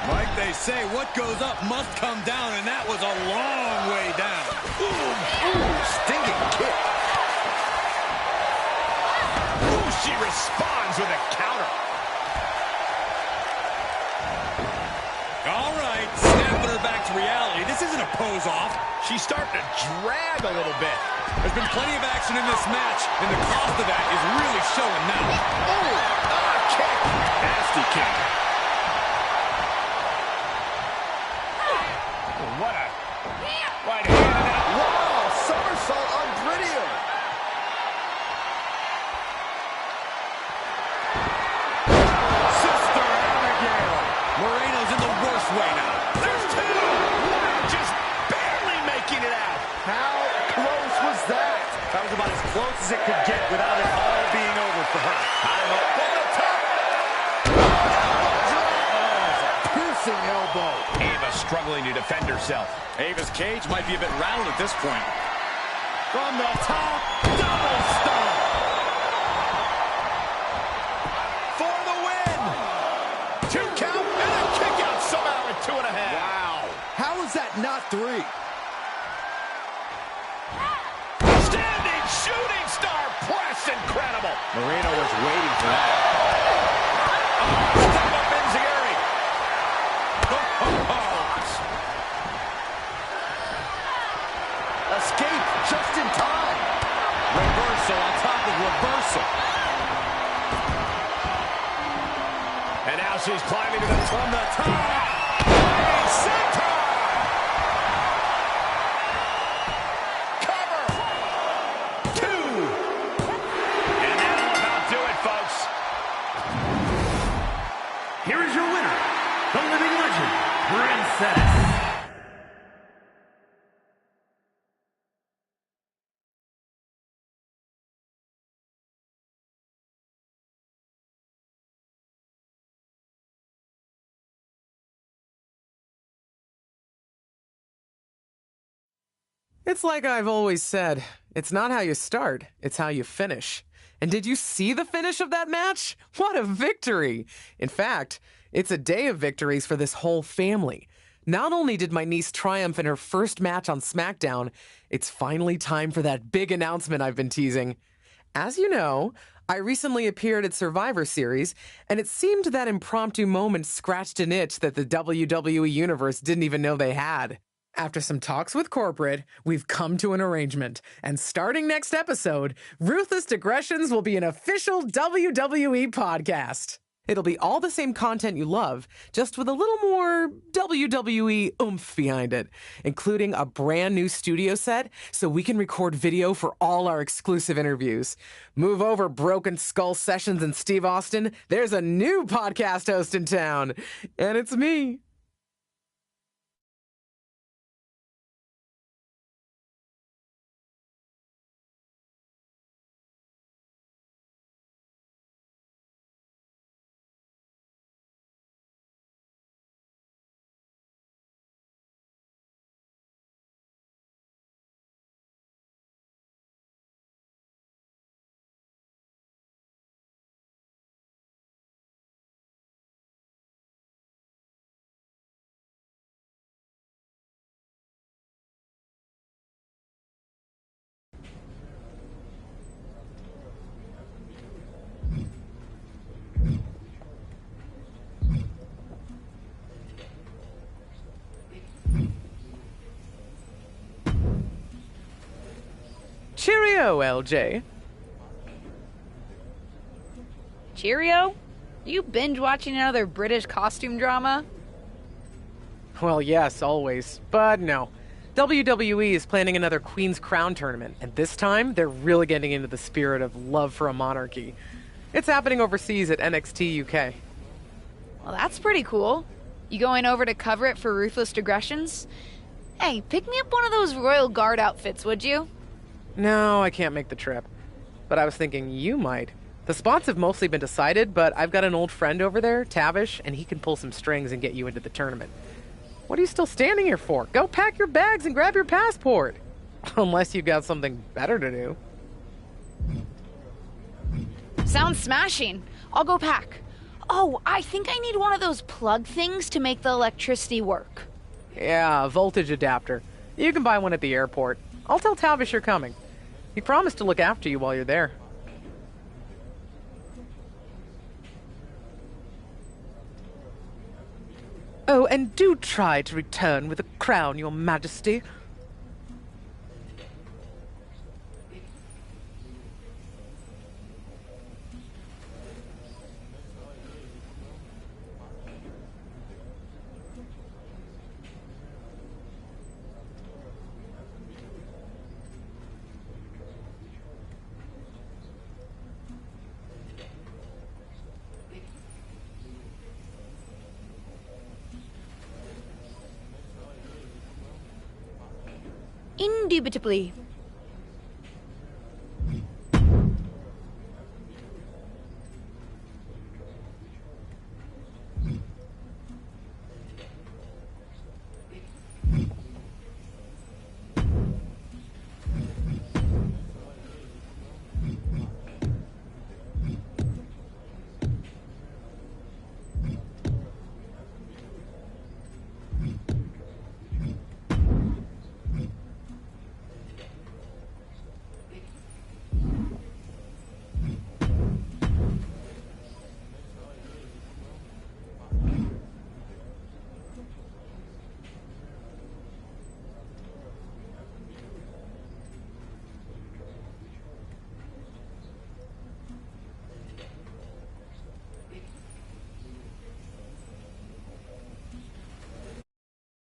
Like they say, what goes up must come down, and that was a long way down. Ooh, stinging kick. Ooh, she responds with a counter. All right, snapping her back to reality. This isn't a pose-off. She's starting to drag a little bit. There's been plenty of action in this match, and the cost of that is really showing now. Oh, kick. Nasty kick. What a right hand. Wow, somersault on Bridia. Sister Abigail. Moreno's in the worst way now. There's two. Just barely making it out. How close was that? That was about as close as it could get without it all being over for her. I don't know. From the top. Oh, piercing elbow. Ava struggling to defend herself. Ava's cage might be a bit rattled at this point. From the top, double stomp. For the win. 2 count and a kick out somehow at 2.5. Wow. How is that not 3? Standing shooting star press, incredible. Moreno was waiting for that. Step up Enziguri. Escape just in time. Reversal on top of reversal. And now she's climbing to the From the top. center. Cover. 2. And that'll about do it, folks. Here is your winner, the living legend, Princess. It's like I've always said, it's not how you start, it's how you finish. And did you see the finish of that match? What a victory! In fact, it's a day of victories for this whole family. Not only did my niece triumph in her first match on SmackDown, it's finally time for that big announcement I've been teasing. As you know, I recently appeared at Survivor Series, and it seemed that impromptu moment scratched an itch that the WWE Universe didn't even know they had. After some talks with corporate, we've come to an arrangement, and starting next episode, Ruthless Digressions will be an official WWE podcast. It'll be all the same content you love, just with a little more WWE oomph behind it, including a brand new studio set so we can record video for all our exclusive interviews. Move over, Broken Skull Sessions and Steve Austin. There's a new podcast host in town, and it's me. Cheerio, LJ. Cheerio? You binge watching another British costume drama? Well, yes, always. But no. WWE is planning another Queen's Crown tournament, and this time they're really getting into the spirit of love for a monarchy. It's happening overseas at NXT UK. Well, that's pretty cool. You going over to cover it for Ruthless Digressions? Hey, pick me up one of those Royal Guard outfits, would you? No, I can't make the trip. But I was thinking you might. The spots have mostly been decided, but I've got an old friend over there, Tavish, and he can pull some strings and get you into the tournament. What are you still standing here for? Go pack your bags and grab your passport. Unless you've got something better to do. Sounds smashing. I'll go pack. Oh, I think I need one of those plug things to make the electricity work. Yeah, a voltage adapter. You can buy one at the airport. I'll tell Tavish you're coming. He promised to look after you while you're there. Oh, and do try to return with a crown, Your Majesty. Indubitably.